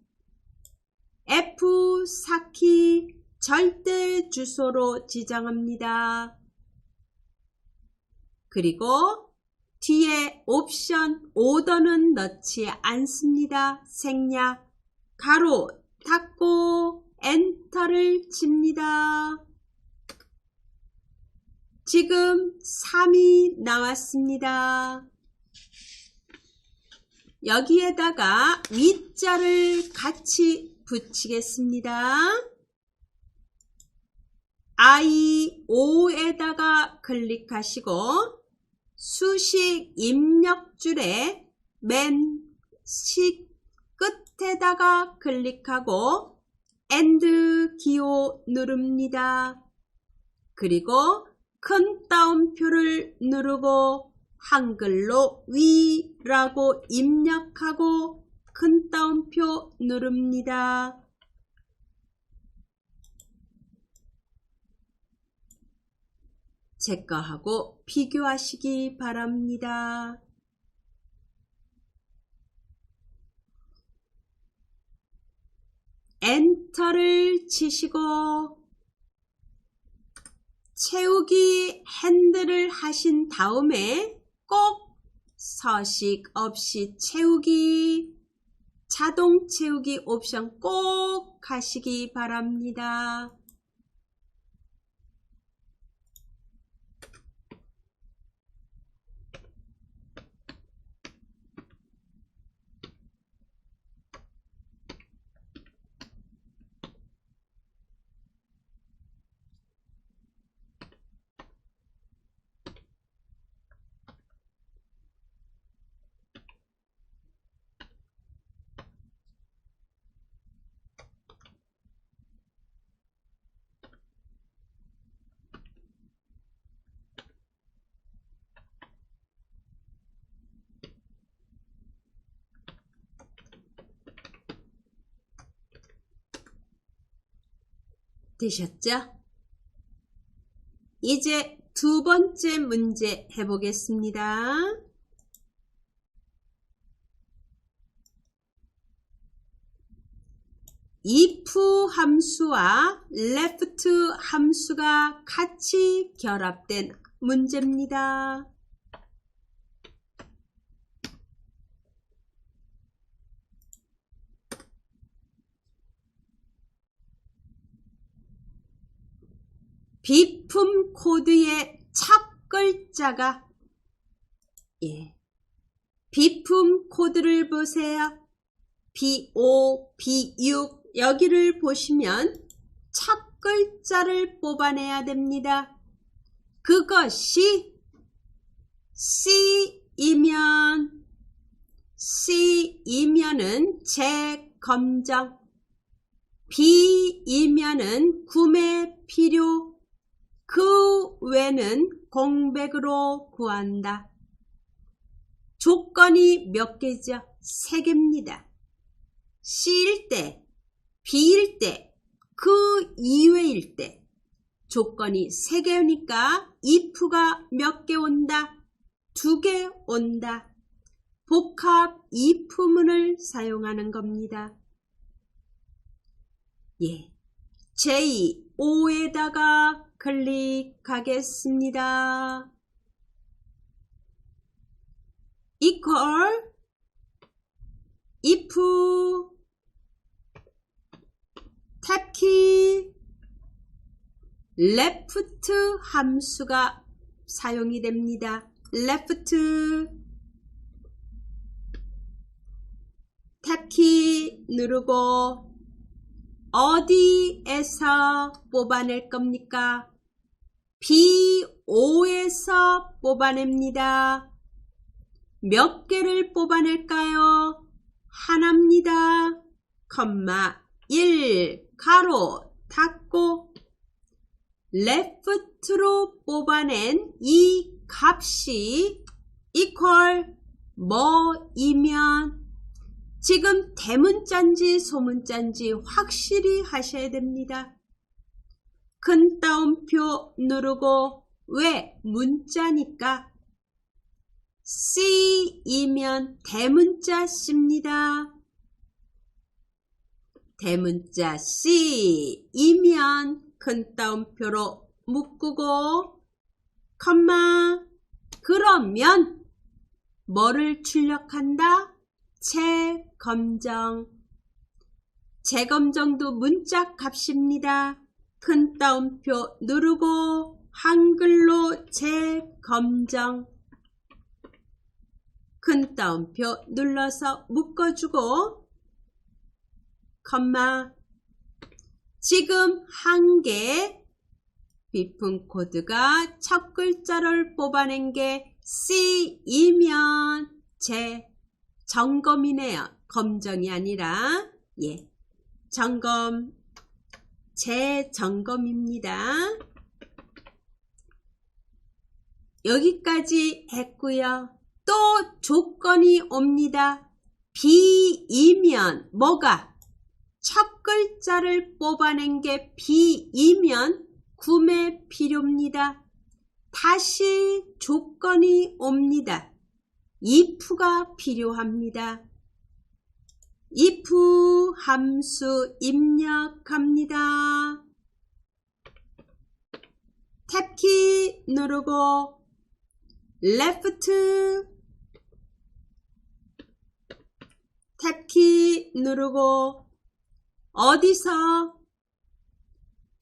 F4키 절대 주소로 지정합니다. 그리고 뒤에 옵션 오더는 넣지 않습니다. 생략, 가로 닫고 엔터를 칩니다. 지금 3이 나왔습니다. 여기에다가 위자를 같이 붙이겠습니다. I5에다가 클릭하시고 수식 입력줄에 맨 끝에다가 클릭하고 엔드 기호 누릅니다. 그리고 큰 따옴표를 누르고 한글로 위라고 입력하고 큰 따옴표 누릅니다. 제 거하고 비교하시기 바랍니다. 엔터를 치시고 채우기 핸들을 하신 다음에 꼭 서식 없이 채우기, 자동 채우기 옵션 꼭 하시기 바랍니다. 되셨죠? 이제 두 번째 문제 해보겠습니다. if 함수와 left 함수가 같이 결합된 문제입니다. 비품 코드의 첫 글자가 비품 코드를 보세요. B5, B6 여기를 보시면 첫 글자를 뽑아내야 됩니다. 그것이 C이면은 재검정, B이면은 구매 필요, 그 외는 공백으로 구한다. 조건이 몇 개죠? 3개입니다. C일 때, B일 때, 그 이외일 때 조건이 3개니까 if가 몇 개 온다? 2개 온다. 복합 if문을 사용하는 겁니다. 예, 제5에다가 클릭하겠습니다. equal if 탭키 left 함수가 사용이 됩니다. left 탭키 누르고 어디에서 뽑아낼 겁니까? B5에서 뽑아냅니다. 몇 개를 뽑아낼까요? 하나입니다. 컴마 1 가로 닫고 left로 뽑아낸 이 값이 equal 뭐이면 지금 대문자인지 소문자인지 확실히 하셔야 됩니다. 큰 따옴표 누르고 왜? 문자니까 C이면 대문자 C입니다. 대문자 C이면 큰 따옴표로 묶고 컴마 그러면 뭐를 출력한다? 재검정. 재검정도 문자 값입니다. 큰 따옴표 누르고 한글로 재검정. 큰 따옴표 눌러서 묶어주고 컴마 지금 한 개 비품 코드가 첫 글자를 뽑아낸 게 C이면 점검이네요. 검정이 아니라 점검, 재점검입니다. 여기까지 했고요. 또 조건이 옵니다. B이면 뭐가? 첫 글자를 뽑아낸 게 B이면 구매 필요입니다. 다시 조건이 옵니다. if가 필요합니다. if 함수 입력합니다. 탭키 누르고 left 탭키 누르고 어디서?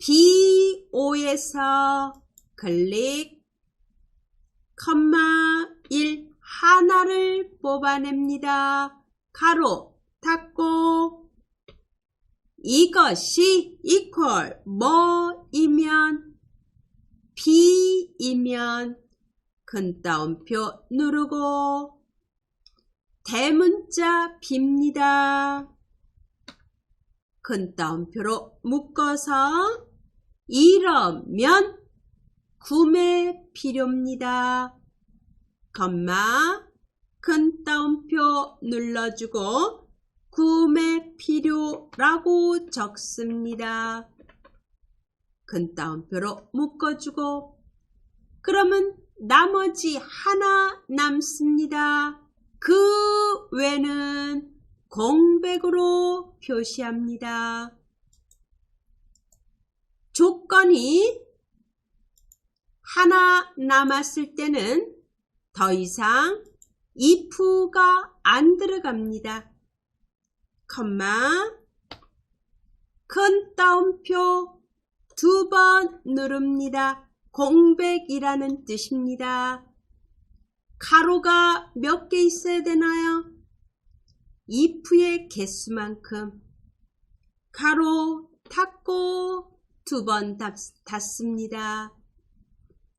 B5에서 클릭 컴마 1 하나를 뽑아냅니다. 가로 닫고 이것이 equal 뭐이면 B이면 큰 따옴표 누르고 대문자 B입니다. 큰 따옴표로 묶어서 이러면 구매 필요입니다. 컴마 큰 따옴표 눌러주고 구매 필요라고 적습니다. 큰 따옴표로 묶어주고 그러면 나머지 하나 남습니다. 그 외는 공백으로 표시합니다. 조건이 하나 남았을 때는 더 이상 if가 안 들어갑니다. 컴마 큰 따옴표 2번 누릅니다. 공백이라는 뜻입니다. 가로가 몇 개 있어야 되나요? if의 개수만큼 가로 닫고 2번 닫습니다.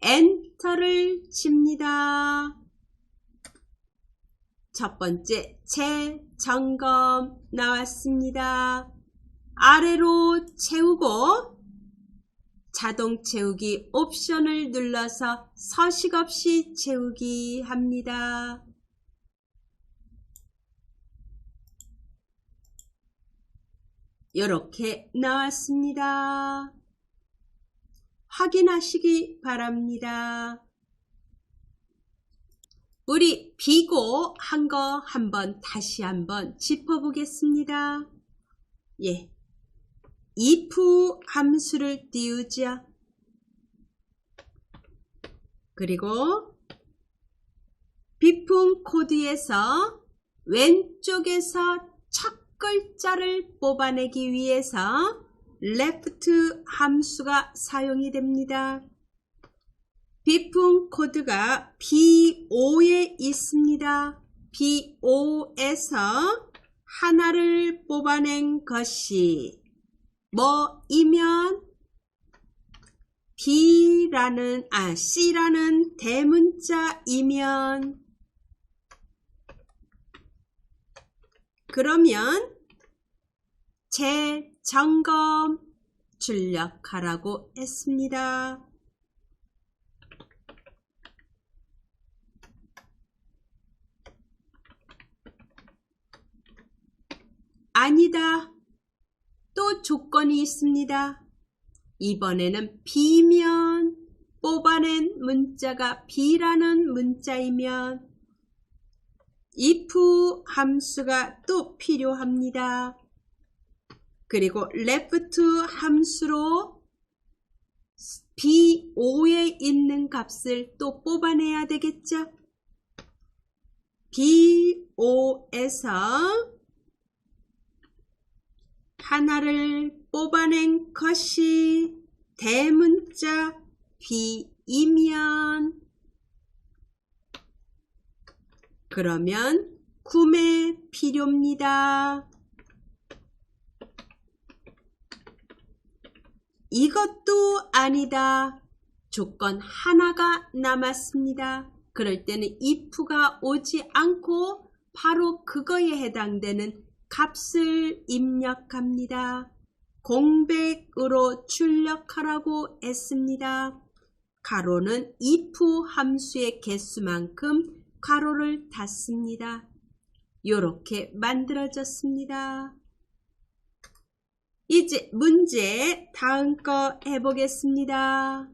엔터를 칩니다. 첫 번째 재점검 나왔습니다. 아래로 채우고 자동 채우기 옵션을 눌러서 서식 없이 채우기 합니다. 이렇게 나왔습니다. 확인하시기 바랍니다. 우리 비고 한 거 다시 한번 짚어보겠습니다. 예. if 함수를 띄우죠. 그리고 비품 코드에서 왼쪽에서 첫 글자를 뽑아내기 위해서 left 함수가 사용이 됩니다. 비품 코드가 B5에 있습니다. B5에서 하나를 뽑아낸 것이 뭐이면 C라는 대문자이면 그러면 재점검 출력하라고 했습니다. 아니다. 또 조건이 있습니다. 이번에는 B면 뽑아낸 문자가 B라는 문자이면 if 함수가 또 필요합니다. 그리고 left 함수로 B5에 있는 값을 또 뽑아내야 되겠죠. B5에서 하나를 뽑아낸 것이 대문자 B이면 그러면 구매 필요입니다. 이것도 아니다. 조건 하나가 남았습니다. 그럴 때는 if가 오지 않고 바로 그거에 해당되는 값을 입력합니다. 공백으로 출력하라고 했습니다. 가로는 if 함수의 개수만큼 가로를 닫습니다. 이렇게 만들어졌습니다. 이제 문제 다음 거 해보겠습니다.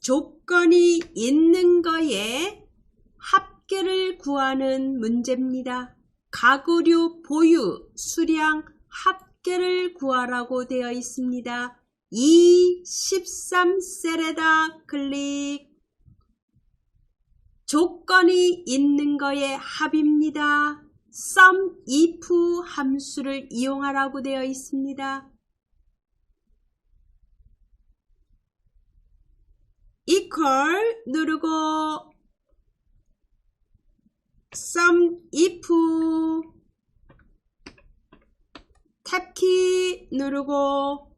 조건이 있는 거에 합계를 구하는 문제입니다. 가구류 보유 수량 합계를 구하라고 되어 있습니다. 13셀에다 클릭. 조건이 있는 거에 합입니다. sum if 함수를 이용하라고 되어 있습니다. equal 누르고 sum if 탭키 누르고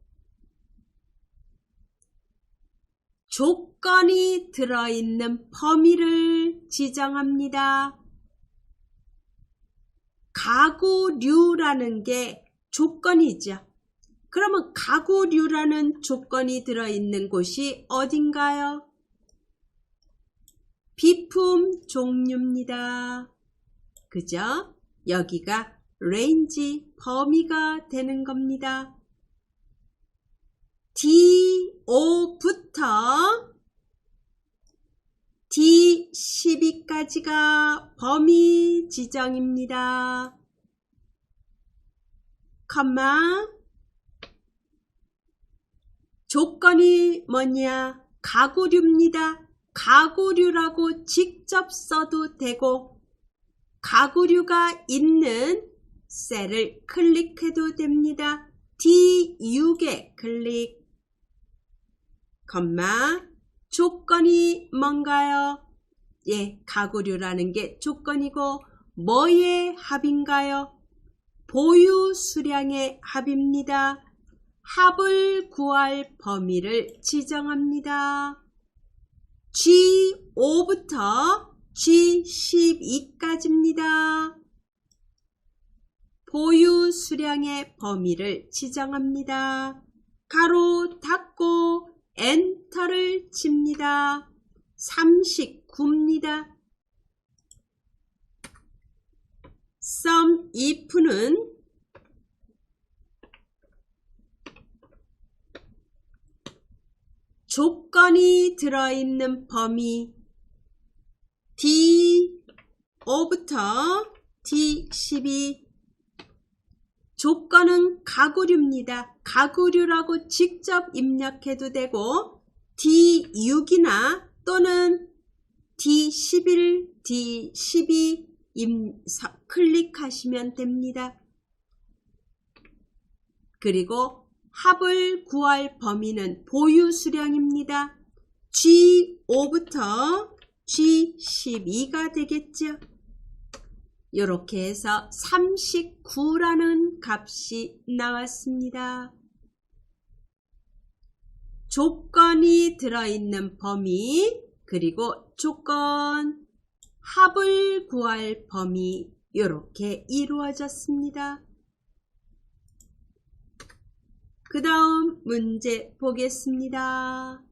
조건이 들어있는 범위를 지정합니다. 가구류라는 게 조건이죠. 그러면 가구류라는 조건이 들어있는 곳이 어딘가요? 비품 종류입니다. 그죠? 여기가 레인지 범위가 되는 겁니다. D5부터 D12까지가 범위 지정입니다. 컴마 조건이 뭐냐? 가구류입니다. 가구류라고 직접 써도 되고 가구류가 있는 셀을 클릭해도 됩니다. D6에 클릭. 컴마 조건이 뭔가요? 예, 가구류라는 게 조건이고 뭐의 합인가요? 보유 수량의 합입니다. 합을 구할 범위를 지정합니다. G5부터 G12까지입니다. 보유 수량의 범위를 지정합니다. 가로 닫고 엔터를 칩니다. 39입니다. sum if는 조건이 들어있는 범위 D5부터 D12 조건은 가구류입니다. 가구류라고 직접 입력해도 되고 D6이나 또는 D11, D12 클릭하시면 됩니다. 그리고 합을 구할 범위는 보유 수량입니다. G5부터 G12가 되겠죠. 이렇게 해서 39라는 값이 나왔습니다. 조건이 들어있는 범위 그리고 조건 합을 구할 범위 이렇게 이루어졌습니다. 그 다음 문제 보겠습니다.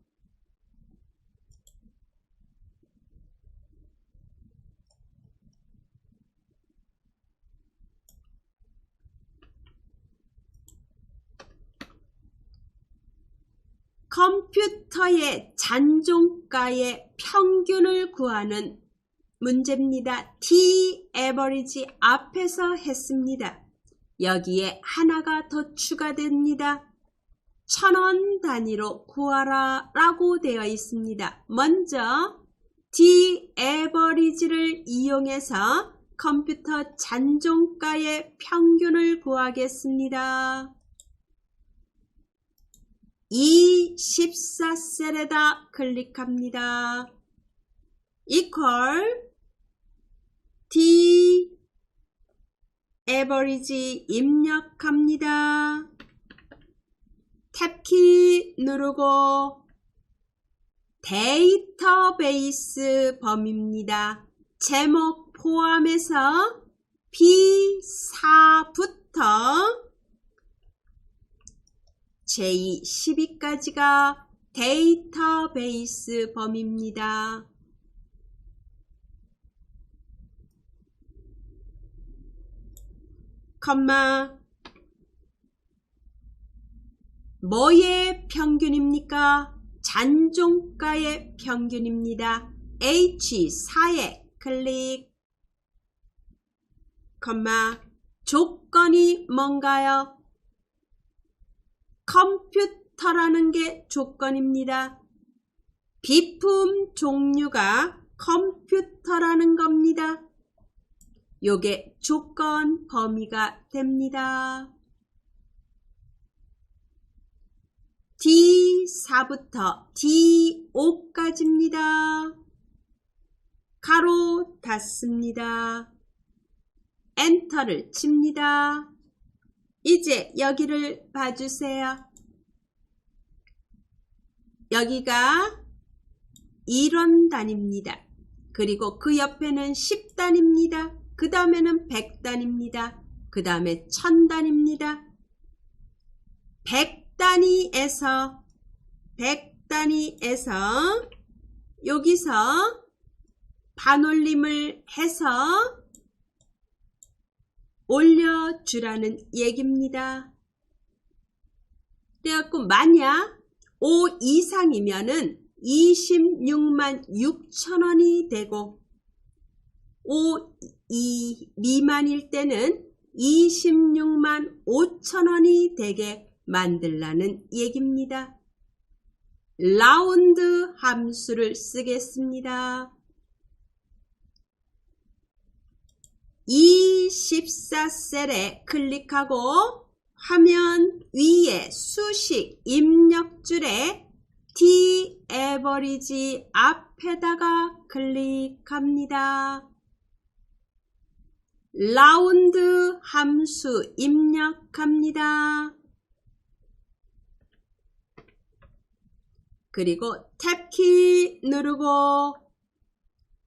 컴퓨터의 잔존가의 평균을 구하는 문제입니다. T-average 앞에서 했습니다. 여기에 하나가 더 추가됩니다. 1000원 단위로 구하라 라고 되어 있습니다. 먼저 T-average를 이용해서 컴퓨터 잔존가의 평균을 구하겠습니다. 14셀에다 클릭합니다. equal T-average 입력합니다. 탭키 누르고 데이터베이스 범위입니다. 제목 포함해서 B4부터 J12까지가 데이터베이스 범위입니다. 컴마 뭐의 평균입니까? 잔존가의 평균입니다. H4에 클릭 컴마 조건이 뭔가요? 컴퓨터라는 게 조건입니다. 비품 종류가 컴퓨터라는 겁니다. 요게 조건 범위가 됩니다. D4부터 D5까지입니다. 가로 닫습니다. 엔터를 칩니다. 이제 여기를 봐주세요. 여기가 1원 단위입니다. 그리고 그 옆에는 10단입니다. 그 다음에는 100단입니다. 그 다음에 1000단입니다. 100단위에서 여기서 반올림을 해서 올려주라는 얘기입니다. 그래갖고 만약 5 이상이면은 26만 6천원이 되고 5 미만일 때는 26만 5천원이 되게 만들라는 얘기입니다. 라운드 함수를 쓰겠습니다. 24셀에 클릭하고 화면 위에 수식 입력줄에 T-average 앞에다가 클릭합니다. 라운드 함수 입력합니다. 그리고 탭키 누르고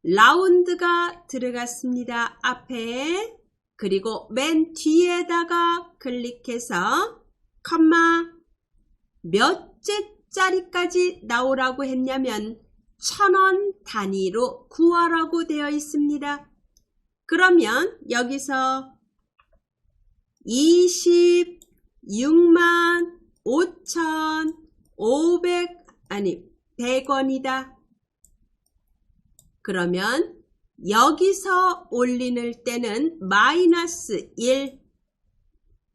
라운드가 들어갔습니다. 앞에. 그리고 맨 뒤에다가 클릭해서 컴마 몇째 짜리까지 나오라고 했냐면 1000원 단위로 구하라고 되어 있습니다. 그러면 여기서 26만 100원이다. 그러면 여기서 올리는 때는 마이너스 1,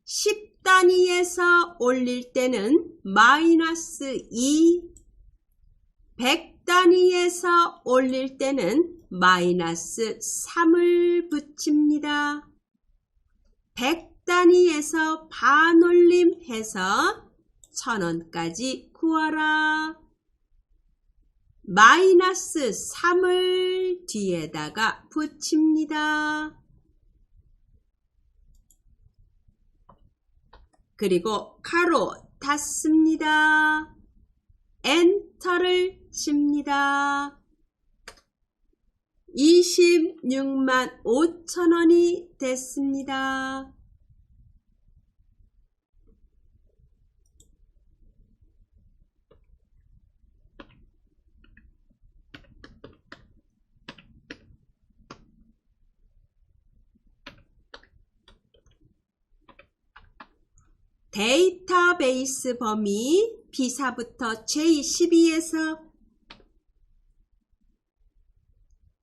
10단위에서 올릴 때는 마이너스 2, 100단위에서 올릴 때는 마이너스 3을 붙입니다. 100단위에서 반올림해서 1000원까지 구하라. 마이너스 3을 뒤에다가 붙입니다. 그리고 가로 닫습니다. 엔터를 칩니다. 26만 5천원이 됐습니다. 데이터베이스 범위 B4부터 J12에서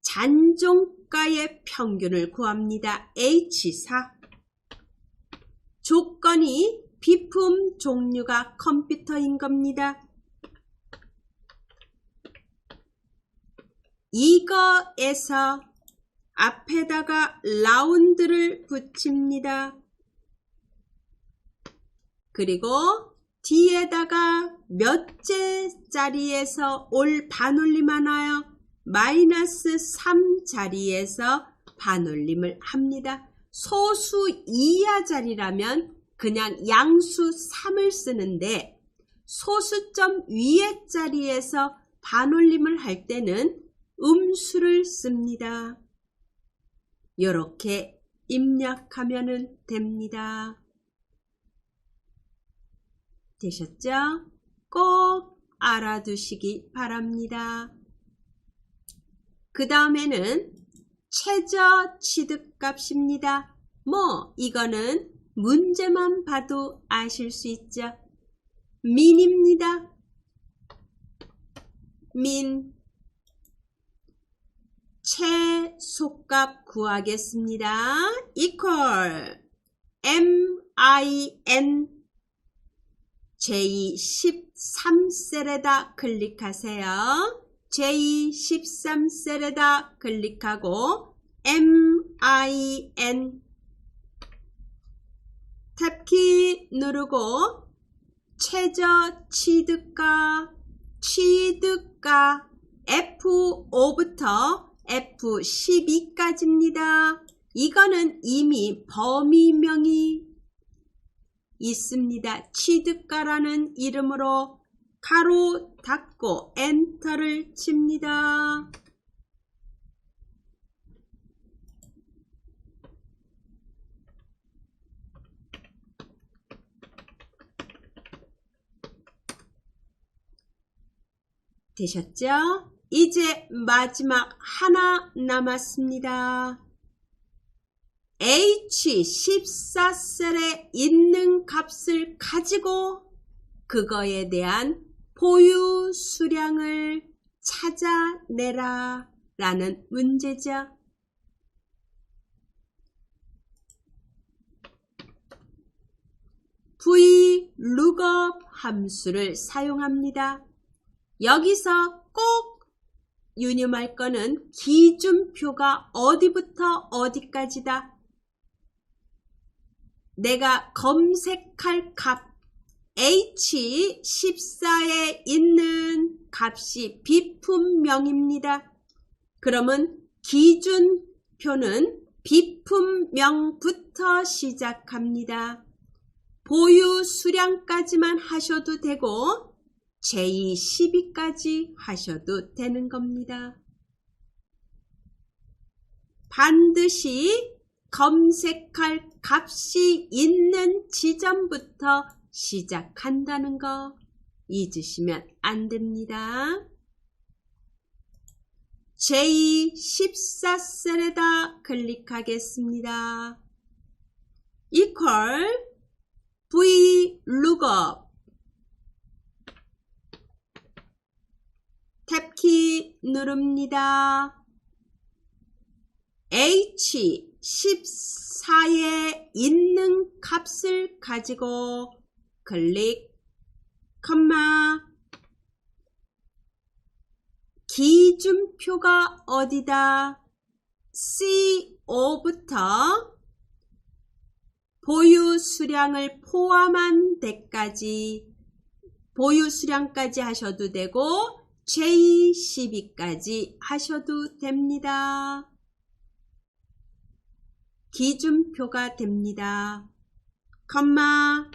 잔종가의 평균을 구합니다. H4. 조건이 비품 종류가 컴퓨터인 겁니다. 이거에서 앞에다가 라운드를 붙입니다. 그리고 뒤에다가 몇째 자리에서 올 반올림 하나요? 마이너스 3 자리에서 반올림을 합니다. 소수 이하 자리라면 그냥 양수 3을 쓰는데 소수점 위에 자리에서 반올림을 할 때는 음수를 씁니다. 이렇게 입력하면 됩니다. 되셨죠? 꼭 알아두시기 바랍니다. 그 다음에는 최저 취득값입니다. 이거는 문제만 봐도 아실 수 있죠. 민입니다. 민. 최소값 구하겠습니다. equal min J13셀에다 클릭하세요. J13셀에다 클릭하고 min 탭키 누르고 최저 취득가 F5부터 F12까지입니다. 이거는 이미 범위명이 있습니다. 취득가라는 이름으로 가로 닫고 엔터를 칩니다. 되셨죠? 이제 마지막 하나 남았습니다. H14셀에 있는 값을 가지고 그거에 대한 보유 수량을 찾아내라 라는 문제죠. VLOOKUP 함수를 사용합니다. 여기서 꼭 유념할 거는 기준표가 어디부터 어디까지다. 내가 검색할 값 H14에 있는 값이 비품명입니다. 그러면 기준표는 비품명부터 시작합니다. 보유 수량까지만 하셔도 되고 J12까지 하셔도 되는 겁니다. 반드시 검색할 값이 있는 지점부터 시작한다는 거 잊으시면 안 됩니다. J14셀에다 클릭하겠습니다. equal VLOOKUP 탭키 누릅니다. H14에 있는 값을 가지고 클릭, 컴마, 기준표가 어디다? C5부터 보유 수량을 포함한 데까지, 보유 수량까지 하셔도 되고 J12까지 하셔도 됩니다. 기준표가 됩니다. 컴마,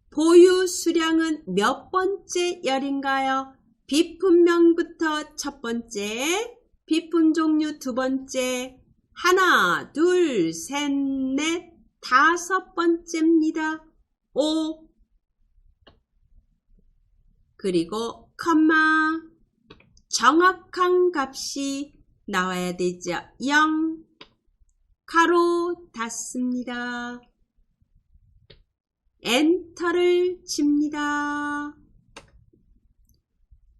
보유 수량은 몇 번째 열인가요? 비품명부터 첫 번째, 비품 종류 두 번째, 하나, 둘, 셋, 넷, 다섯 번째입니다. 5. 그리고 컴마, 정확한 값이 나와야 되죠. 0, 가로 닫습니다. 엔터를 칩니다.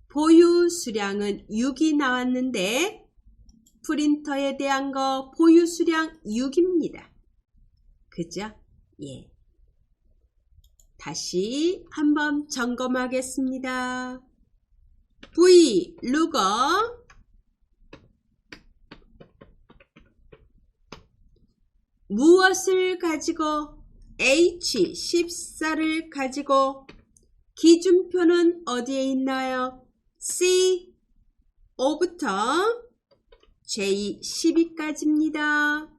보유 수량은 6이 나왔는데 프린터에 대한 거 보유 수량 6입니다. 그죠? 예. 다시 한번 점검하겠습니다. VLOOKUP 무엇을 가지고? H14를 가지고 기준표는 어디에 있나요? C5부터 J12까지입니다.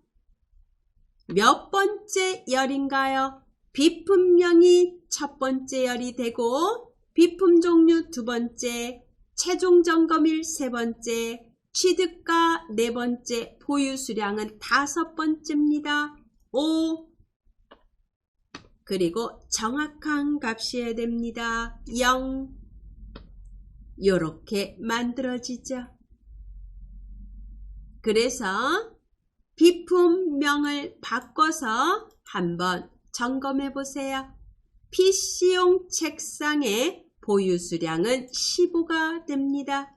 몇 번째 열인가요? 비품명이 첫 번째 열이 되고 비품 종류 두 번째, 최종 점검일 세 번째, 취득가 네 번째, 보유 수량은 다섯 번째입니다. 5. 그리고 정확한 값이어야 됩니다. 0. 요렇게 만들어지죠. 그래서 비품명을 바꿔서 한번 점검해 보세요. PC용 책상의 보유 수량은 15가 됩니다.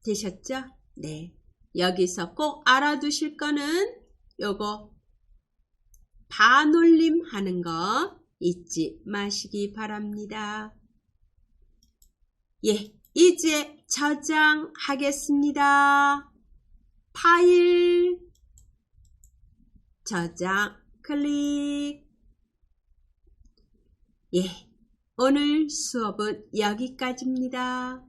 되셨죠? 네. 여기서 꼭 알아두실 거는 요거 반올림 하는 거 잊지 마시기 바랍니다. 예, 이제 저장하겠습니다. 파일, 저장, 클릭. 예, 오늘 수업은 여기까지입니다.